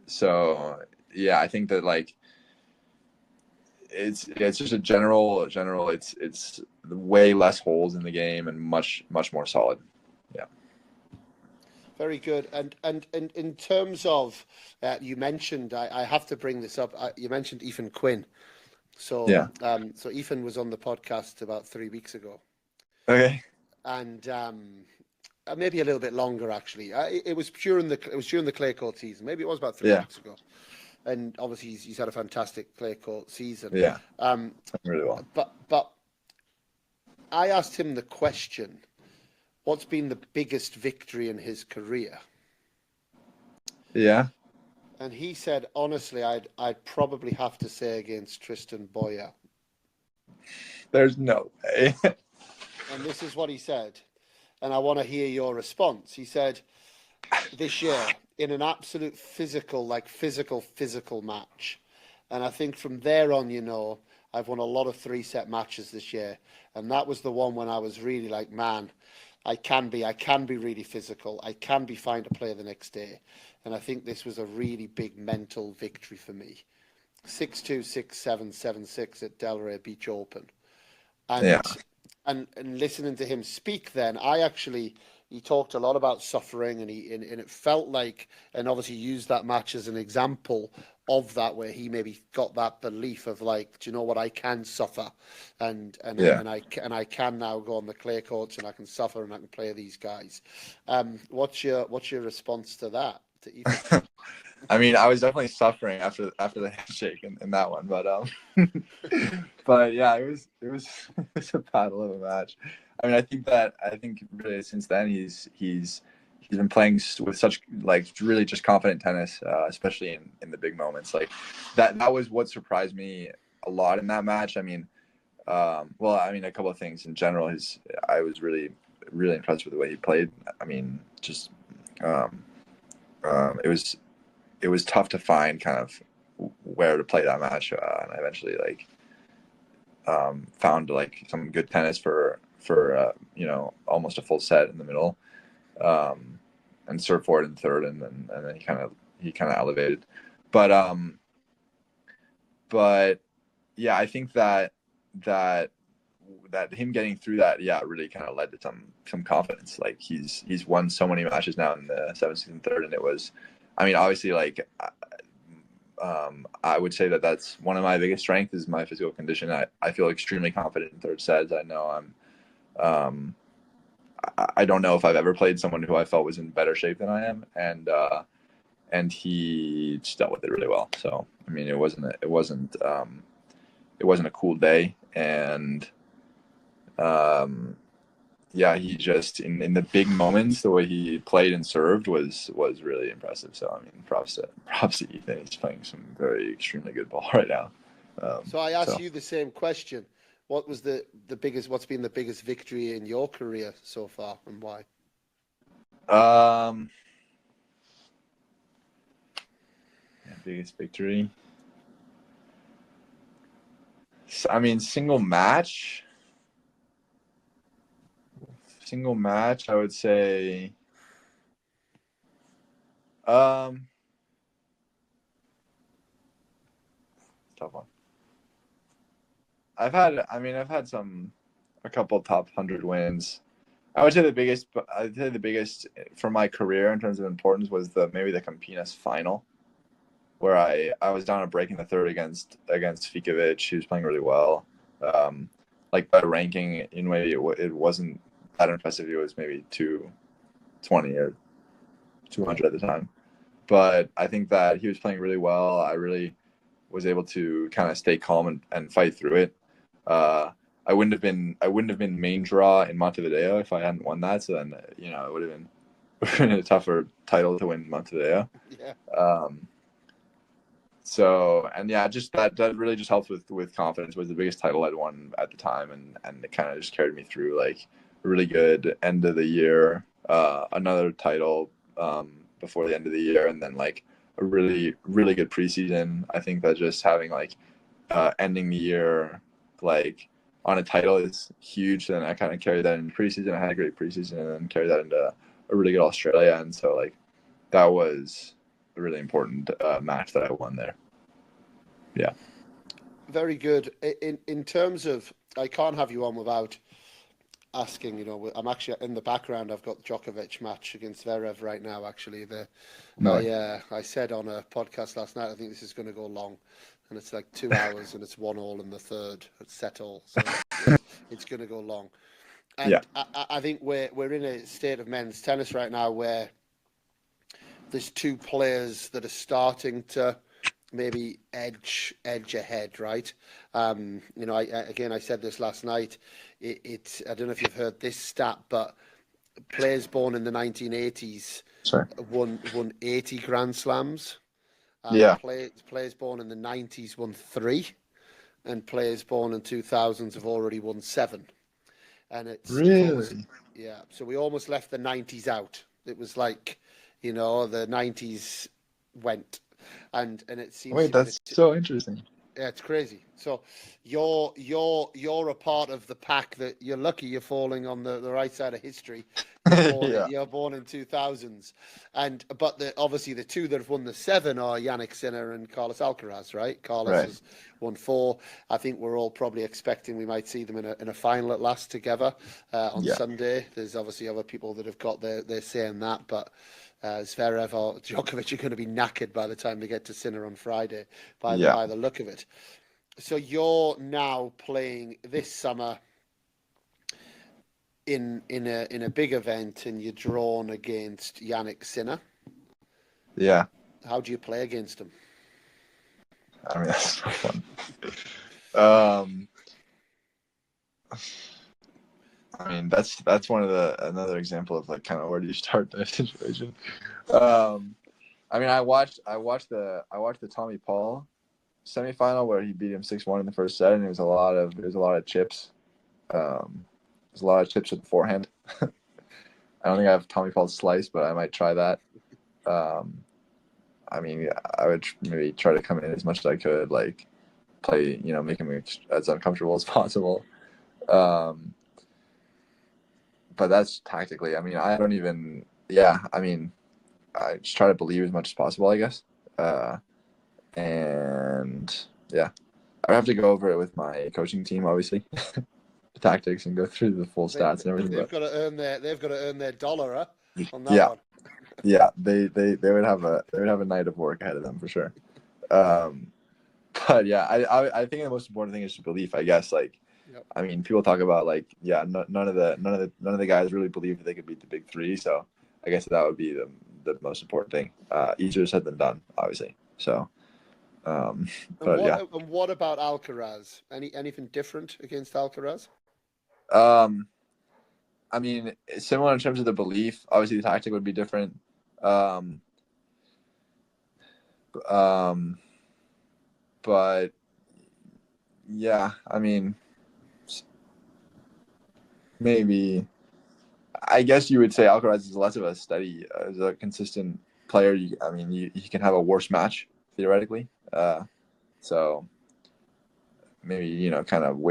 So I think that like it's just a general. It's way less holes in the game and much more solid. Yeah. Very good. And in terms of you mentioned, I have to bring this up. You mentioned Ethan Quinn. So so Ethan was on the podcast about 3 weeks ago. Okay. And maybe a little bit longer actually. It was during the clay court season. Maybe it was about 3 weeks ago. And obviously he's had a fantastic clay court season. Yeah. Really well. But I asked him the question, what's been the biggest victory in his career? Yeah. And he said, honestly, I'd probably have to say against Tristan Boyer. There's no way. And this is what he said, and I want to hear your response. He said, this year, in an absolute physical match. And I think from there on, I've won a lot of 3-set matches this year. And that was the one when I was really like, man, I can be really physical. I can be fine to play the next day. And I think this was a really big mental victory for me. 6-2, 6-7, 7-6 at Delray Beach Open. And listening to him speak then, he talked a lot about suffering, and it felt like, and obviously used that match as an example of that, where he maybe got that belief of like, do you know what, I can suffer, and I can now go on the clay courts and I can suffer and I can play these guys. What's your response to that? I mean, I was definitely suffering after the handshake in that one, but but yeah, it was a battle of a match. I mean, I think really since then he's been playing with such like really just confident tennis, especially in the big moments. Like that was what surprised me a lot in that match. I mean, a couple of things in general. I was really impressed with the way he played. I mean, just it was tough to find kind of where to play that match, and I eventually found like some good tennis for almost a full set in the middle, and served for it in third, and then he kind of elevated, but yeah, I think that him getting through that really kind of led to some confidence. Like he's won so many matches now in the 7th and third, and it was, I mean, obviously like I would say that's one of my biggest strengths is my physical condition. I feel extremely confident in third sets. I know I don't know if I've ever played someone who I felt was in better shape than I am, and and he just dealt with it really well. So I mean, it wasn't a cool day, and yeah, he just in the big moments, the way he played and served was really impressive. So I mean, props to Ethan. He's playing some very extremely good ball right now. So I asked you the same question. What was what's been the biggest victory in your career so far, and why? Biggest victory. I mean, single match, I would say, tough one. I've had a couple top 100 wins. I would say the biggest for my career in terms of importance was maybe the Campinas final, where I was down a break in the third against Fikovic. He was playing really well. Like by ranking, in maybe it wasn't that impressive. It was maybe 220 or 200 at the time. But I think that he was playing really well. I really was able to kind of stay calm and fight through it. I wouldn't have been main draw in Montevideo if I hadn't won that. So then, it would have been a tougher title to win Montevideo. Yeah. So, and yeah, just that really just helped with confidence. Was the biggest title I'd won at the time, and it kind of just carried me through like a really good end of the year, another title before the end of the year, and then like a really, really good preseason. I think that just having like ending the year like on a title is huge. And I kind of carried that in preseason. I had a great preseason, and then carried that into a really good Australia. And so like that was a really important match that I won there. Yeah. Very good. In terms of, I can't have you on without asking. I'm actually in the background. I've got Djokovic match against Zverev right now. Actually, I said on a podcast last night, I think this is going to go long, and it's like 2 hours, and it's 1-1 in the third. It's set all, so it's going to go long. And yeah. I think we're in a state of men's tennis right now where there's two players that are starting to maybe edge ahead, right? I said this last night. I don't know if you've heard this stat, but players born in the 1980s won 80 Grand Slams. Yeah. Players born in the 90s won 3, and players born in 2000s have already won 7. And it's really, yeah. So we almost left the 90s out. It was like, the 90s went, and it seems. Wait, that's so interesting. Yeah, it's crazy. So you're a part of the pack that you're lucky you're falling on the right side of history. You're born in 2000s, but obviously the two that have won the 7 are Yannick Sinner and Carlos Alcaraz, right? Carlos has won 4. I think we're all probably expecting we might see them in a final at last together on Sunday. There's obviously other people that have got their say in that, but Zverev or Djokovic are going to be knackered by the time they get to Sinner on Friday, by the look of it. So you're now playing this summer in a big event, and you're drawn against Yannick Sinner. Yeah. How do you play against him? I mean, that's so fun. I mean, that's another example of like kind of where do you start the situation. I mean, I watched the Tommy Paul semifinal where he beat him 6-1 in the first set, and it was a lot of chips. There's a lot of chips with the forehand. I don't think I have Tommy Paul's slice, but I might try that. I mean, I would maybe try to come in as much as I could, like play, make him as uncomfortable as possible. But that's tactically. I mean, I don't even. Yeah, I mean, I just try to believe as much as possible, I guess. And yeah, I have to go over it with my coaching team, obviously, the tactics, and go through the full stats and everything. They've got to earn their dollar, huh? On that one. Yeah, they would have a night of work ahead of them for sure. But yeah, I think the most important thing is belief, I guess. Like, I mean, people talk about like, none of the guys really believe that they could beat the big three. So I guess that would be the most important thing. Easier said than done, obviously. So, but yeah. And what about Alcaraz? Anything different against Alcaraz? I mean, similar in terms of the belief. Obviously, the tactic would be different. But yeah, I mean, maybe. I guess you would say Alcaraz is less of a steady, as a consistent player. You can have a worse match theoretically. So maybe kind of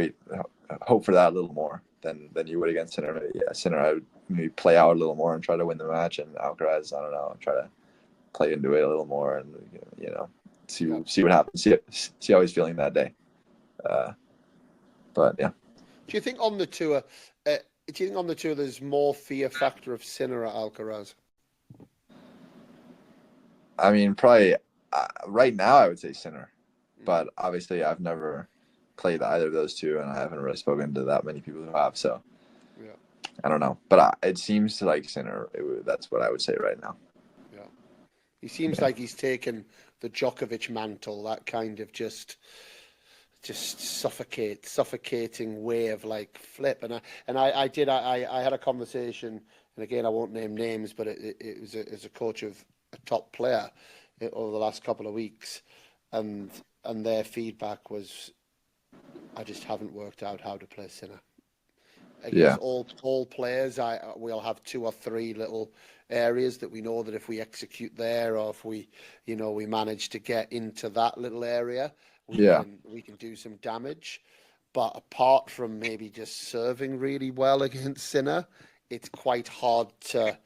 hope for that a little more than you would against Sinner. Maybe, yeah, Sinner, I would maybe play out a little more and try to win the match, and Alcaraz, I don't know, try to play into it a little more and see what happens. See how he's feeling that day. But yeah. Do you think on the tour? There's more fear factor of Sinner at Alcaraz? I mean, probably right now I would say Sinner, but obviously I've never played either of those two, and I haven't really spoken to that many people who have. So yeah, I don't know, but it seems to like Sinner. That's what I would say right now. Yeah, he seems like he's taken the Djokovic mantle. That kind of just suffocating way of like flip. And I had a conversation, and again I won't name names, but it was as a coach of a top player over the last couple of weeks, and their feedback was, I just haven't worked out how to play Sinner. Against all players, we'll have 2 or 3 little areas that we know that if we execute there, or if we manage to get into that little area, we can do some damage. But apart from maybe just serving really well against Sinner, it's quite hard to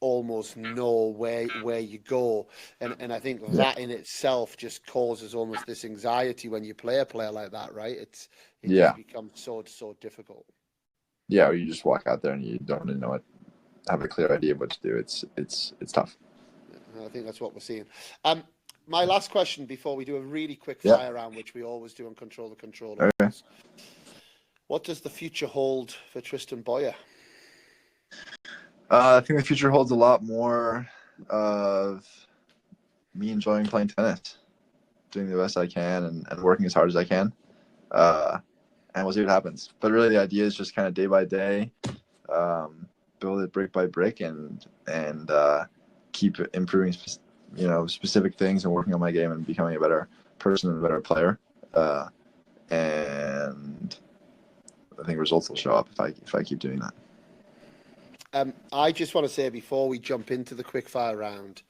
almost know where you go, and I think that in itself just causes almost this anxiety when you play a player like that, right? It just becomes so difficult. Yeah, or you just walk out there and you don't really have a clear idea of what to do. It's tough. I think that's what we're seeing. My last question before we do a really quick fire round, which we always do on Control the Controllables. Okay. What does the future hold for Tristan Boyer? I think the future holds a lot more of me enjoying playing tennis, doing the best I can, and working as hard as I can. And we'll see what happens. But really, the idea is just kind of day by day, build it brick by brick, and keep improving, specific things, and working on my game and becoming a better person and a better player. And I think results will show up if I keep doing that. I just want to say before we jump into the quickfire round,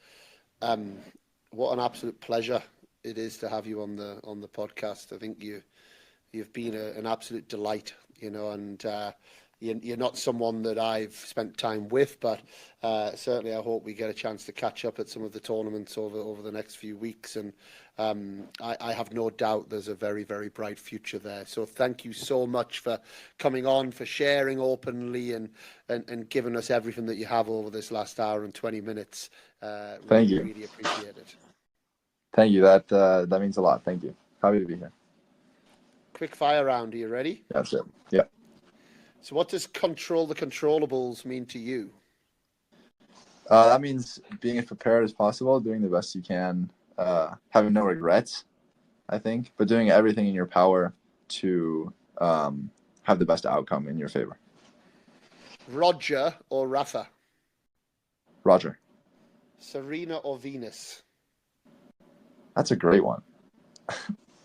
what an absolute pleasure it is to have you on the podcast. I think you've been an absolute delight, and you're not someone that I've spent time with, but certainly I hope we get a chance to catch up at some of the tournaments over the next few weeks. And I have no doubt there's a very, very bright future there. So thank you so much for coming on, for sharing openly and giving us everything that you have over this last hour and 20 minutes. Thank you. Really appreciate it. Thank you. That means a lot. Thank you. Happy to be here. Quick fire round. Are you ready? That's it. Yeah. So what does control the controllables mean to you? That means being as prepared as possible, doing the best you can, having no regrets, I think, but doing everything in your power to have the best outcome in your favor. Roger or Rafa? Roger. Serena or Venus? That's a great one.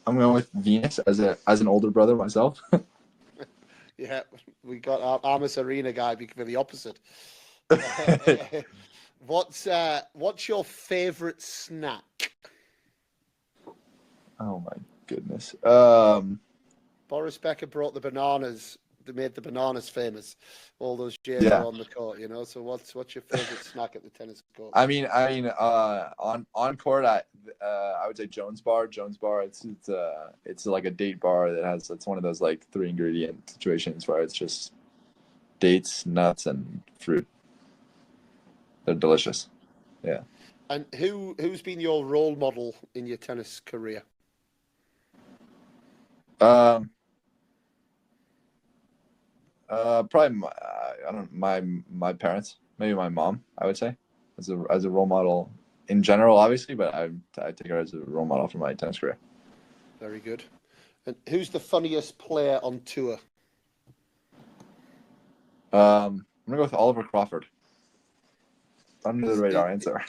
I'm going with Venus as an older brother myself. Yeah, I'm a Serena guy for the opposite. What's your favorite snack? Oh my goodness. Boris Becker brought the bananas. They made the bananas famous. All those years on the court, So what's your favorite snack at the tennis court? I mean, on court, I would say Jones Bar. Jones Bar. It's like a date bar it's one of those like 3 ingredient situations where it's just dates, nuts, and fruit. They're delicious. Yeah. And who's been your role model in your tennis career? Probably my parents, maybe my mom, I would say. as a role model in general, obviously, but I take her as a role model for my tennis career. Very good. And who's the funniest player on tour? I'm gonna go with Oliver Crawford. Under the radar answer.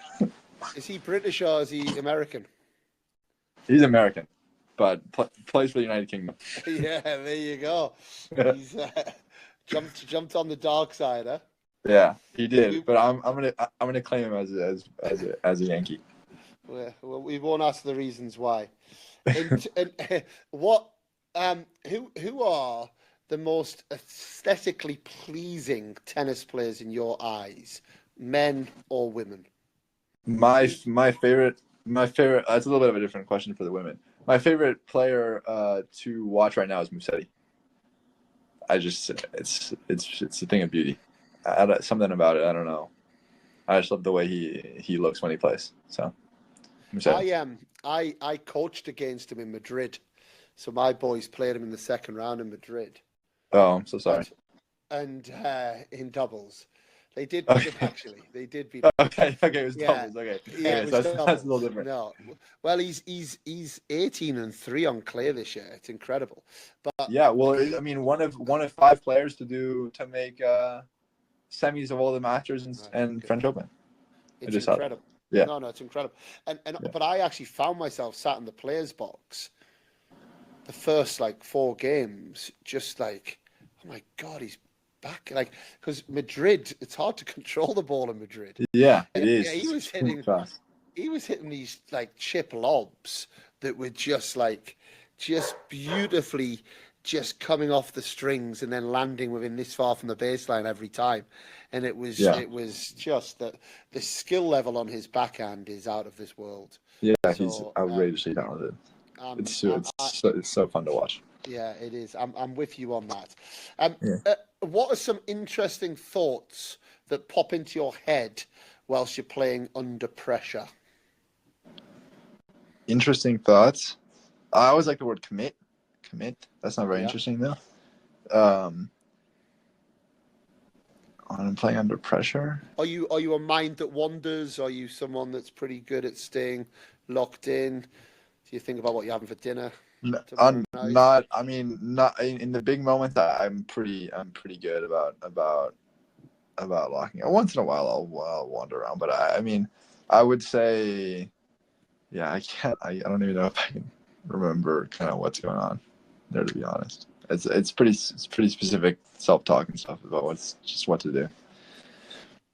Is he British or is he American? He's American, but plays for the United Kingdom. Yeah, there you go. He's jumped on the dark side, huh? Yeah, he did. But I'm gonna claim him as a Yankee. Well, we won't ask the reasons why. And what who are the most aesthetically pleasing tennis players in your eyes, men or women? My favorite. That's a little bit of a different question for the women. My favorite player to watch right now is Musetti. It's a thing of beauty. Something about it. I don't know. I just love the way he looks when he plays. So, Musetti. I coached against him in Madrid, so my boys played him in the second round in Madrid. Oh, I'm so sorry. And in doubles. They did beat him, actually. They did beat him. Okay, it was doubles. Okay, yeah, so that's a little different. No, well, he's 18-3 on clay this year. It's incredible. But yeah, well, I mean, one of 5 players to make semis of all the Masters and French Open. It's incredible. Yeah. No, it's incredible. But I actually found myself sat in the players' box the first 4 games, just like, oh my God, he's back. Because Madrid, it's hard to control the ball in Madrid. Yeah, it is. Yeah, he was hitting these chip lobs that were just beautifully just coming off the strings and then landing within this far from the baseline every time. And it was just that the skill level on his backhand is out of this world. Yeah, he's outrageously talented. It's so fun to watch. Yeah, it is. I'm with you on that. What are some interesting thoughts that pop into your head whilst you're playing under pressure? Interesting thoughts. I always like the word commit. That's not very interesting though. When I'm playing under pressure. Are you a mind that wanders? Are you someone that's pretty good at staying locked in? Do you think about what you're having for dinner? Not. I mean, not in the big moments. I'm pretty good about locking. Once in a while, I'll wander around, but I mean, I would say, yeah, I can't. I don't even know if I can remember kind of what's going on there. To be honest, it's pretty specific self-talk and stuff about what to do.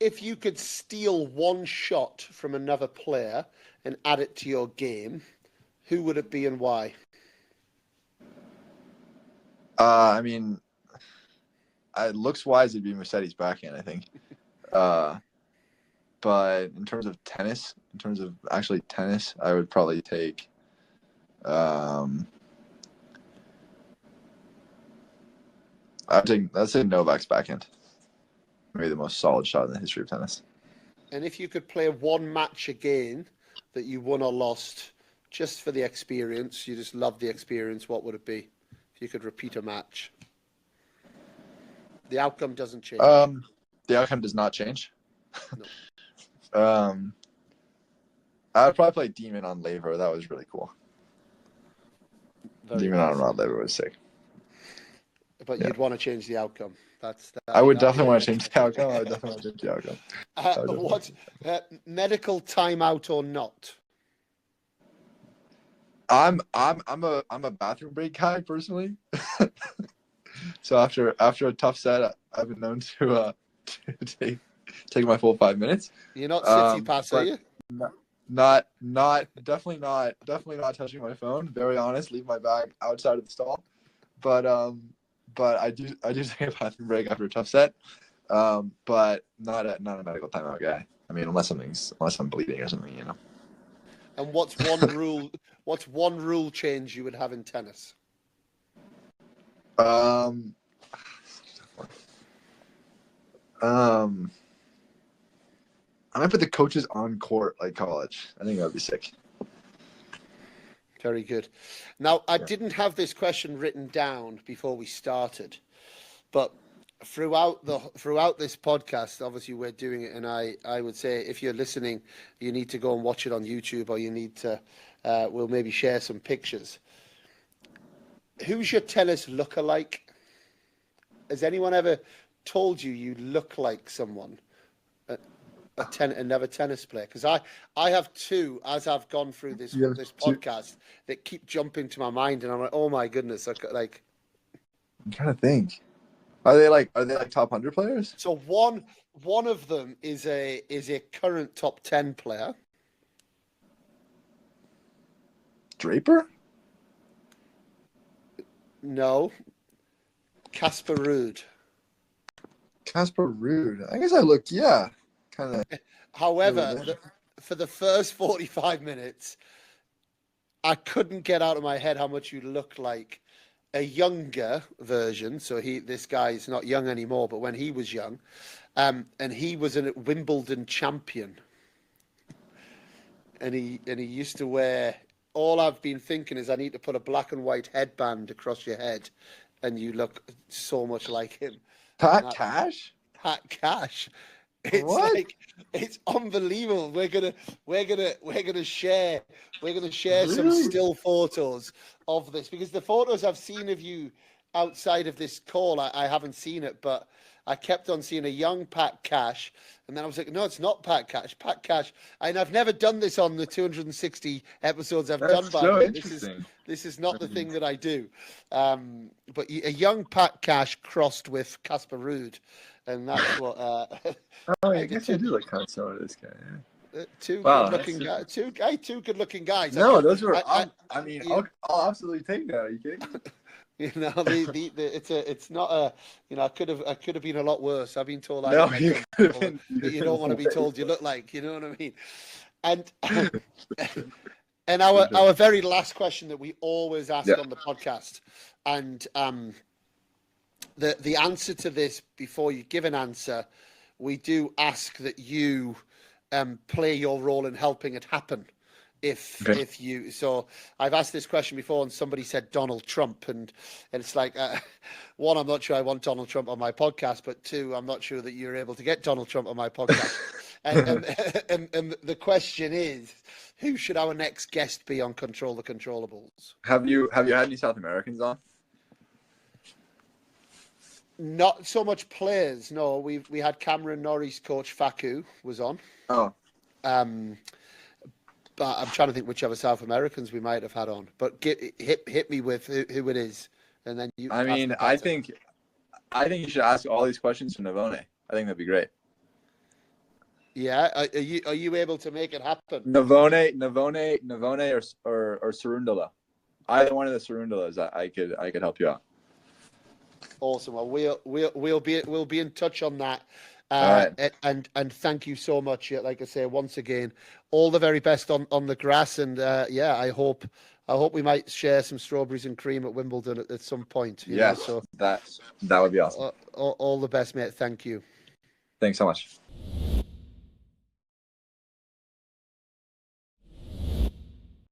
If you could steal one shot from another player and add it to your game, who would it be and why? I mean, looks-wise, it'd be Musetti's backhand, I think. But in terms of actually tennis, I would probably take. Let's say Novak's backhand. Maybe the most solid shot in the history of tennis. And if you could play one match again that you won or lost, just for the experience, you just love the experience, what would it be? If you could repeat a match. The outcome doesn't change. The outcome does not change. No. I would probably play Demon on Laver. That was really cool. Demon on Rod Laver was sick. But you'd want to change the outcome. I would definitely want to change the outcome. What medical timeout or not? I'm a bathroom break guy personally. So after a tough set, I've been known to take my full 5 minutes. You're not city pass, are you? Definitely not touching my phone. Very honest, leave my bag outside of the stall. But I do take a bathroom break after a tough set. But not a medical timeout guy. I mean, unless I'm bleeding or something, you know. And what's one rule change you would have in tennis? I might put the coaches on court like college. I think that would be sick. Very good. Now, I didn't have this question written down before we started, but throughout this podcast, obviously we're doing it, and I would say if you're listening, you need to go and watch it on YouTube, or you need to we'll maybe share some pictures. Who's your tennis lookalike? Has anyone ever told you look like someone, another tennis player? Because I have two, as I've gone through this podcast, that keep jumping to my mind, and I'm like, oh my goodness, like. I'm trying to think. Are they like top 100 players? So one of them is a current top 10 player. Draper? No. Casper Ruud. Casper Ruud. I guess I looked, yeah, kind of. However, for the first 45 minutes, I couldn't get out of my head how much you look like a younger version. So this guy's not young anymore, but when he was young, and he was a Wimbledon champion, and he used to wear. All I've been thinking is I need to put a black and white headband across your head, and you look so much like him. Pat Cash? Pat Cash. It's like, it's unbelievable. We're gonna share some still photos of this, because the photos I've seen of you outside of this call, I haven't seen it, but I kept on seeing a young Pat Cash, and then I was like, no, it's not Pat Cash. Pat Cash, and I've never done this on the 260 episodes I've done. By the way, this is not the thing that I do. But a young Pat Cash crossed with Casper Ruud, and that's what. I guess I do like kind of some of this guy. Yeah. Two good looking guys. No, those were. I'll absolutely take that. Are you kidding? You know, it's not a. You know, I could have been a lot worse. I've been told you don't want to be told you look like. You know what I mean? And our very last question that we always ask on the podcast, and the answer to this, before you give an answer, we do ask that you play your role in helping it happen. If you, so I've asked this question before, and somebody said Donald Trump, and it's like, one, I'm not sure I want Donald Trump on my podcast, but two, I'm not sure that you're able to get Donald Trump on my podcast. and the question is, who should our next guest be on Control the Controllables? Have you had any South Americans on? Not so much players. No, we had Cameron Norrie's coach Facu was on. Oh. But I'm trying to think which other South Americans we might have had on. But hit me with who it is, and then you. I mean, I think you should ask all these questions to Navone. I think that'd be great. Yeah, are you able to make it happen? Navone, or Sarundala. Either one of the Sarundalas, I could help you out. Awesome. Well, we'll be in touch on that. All right. And thank you so much. Like I say, once again, all the very best on the grass. And I hope we might share some strawberries and cream at Wimbledon at some point. Yeah, so that would be awesome. All the best, mate. Thank you. Thanks so much.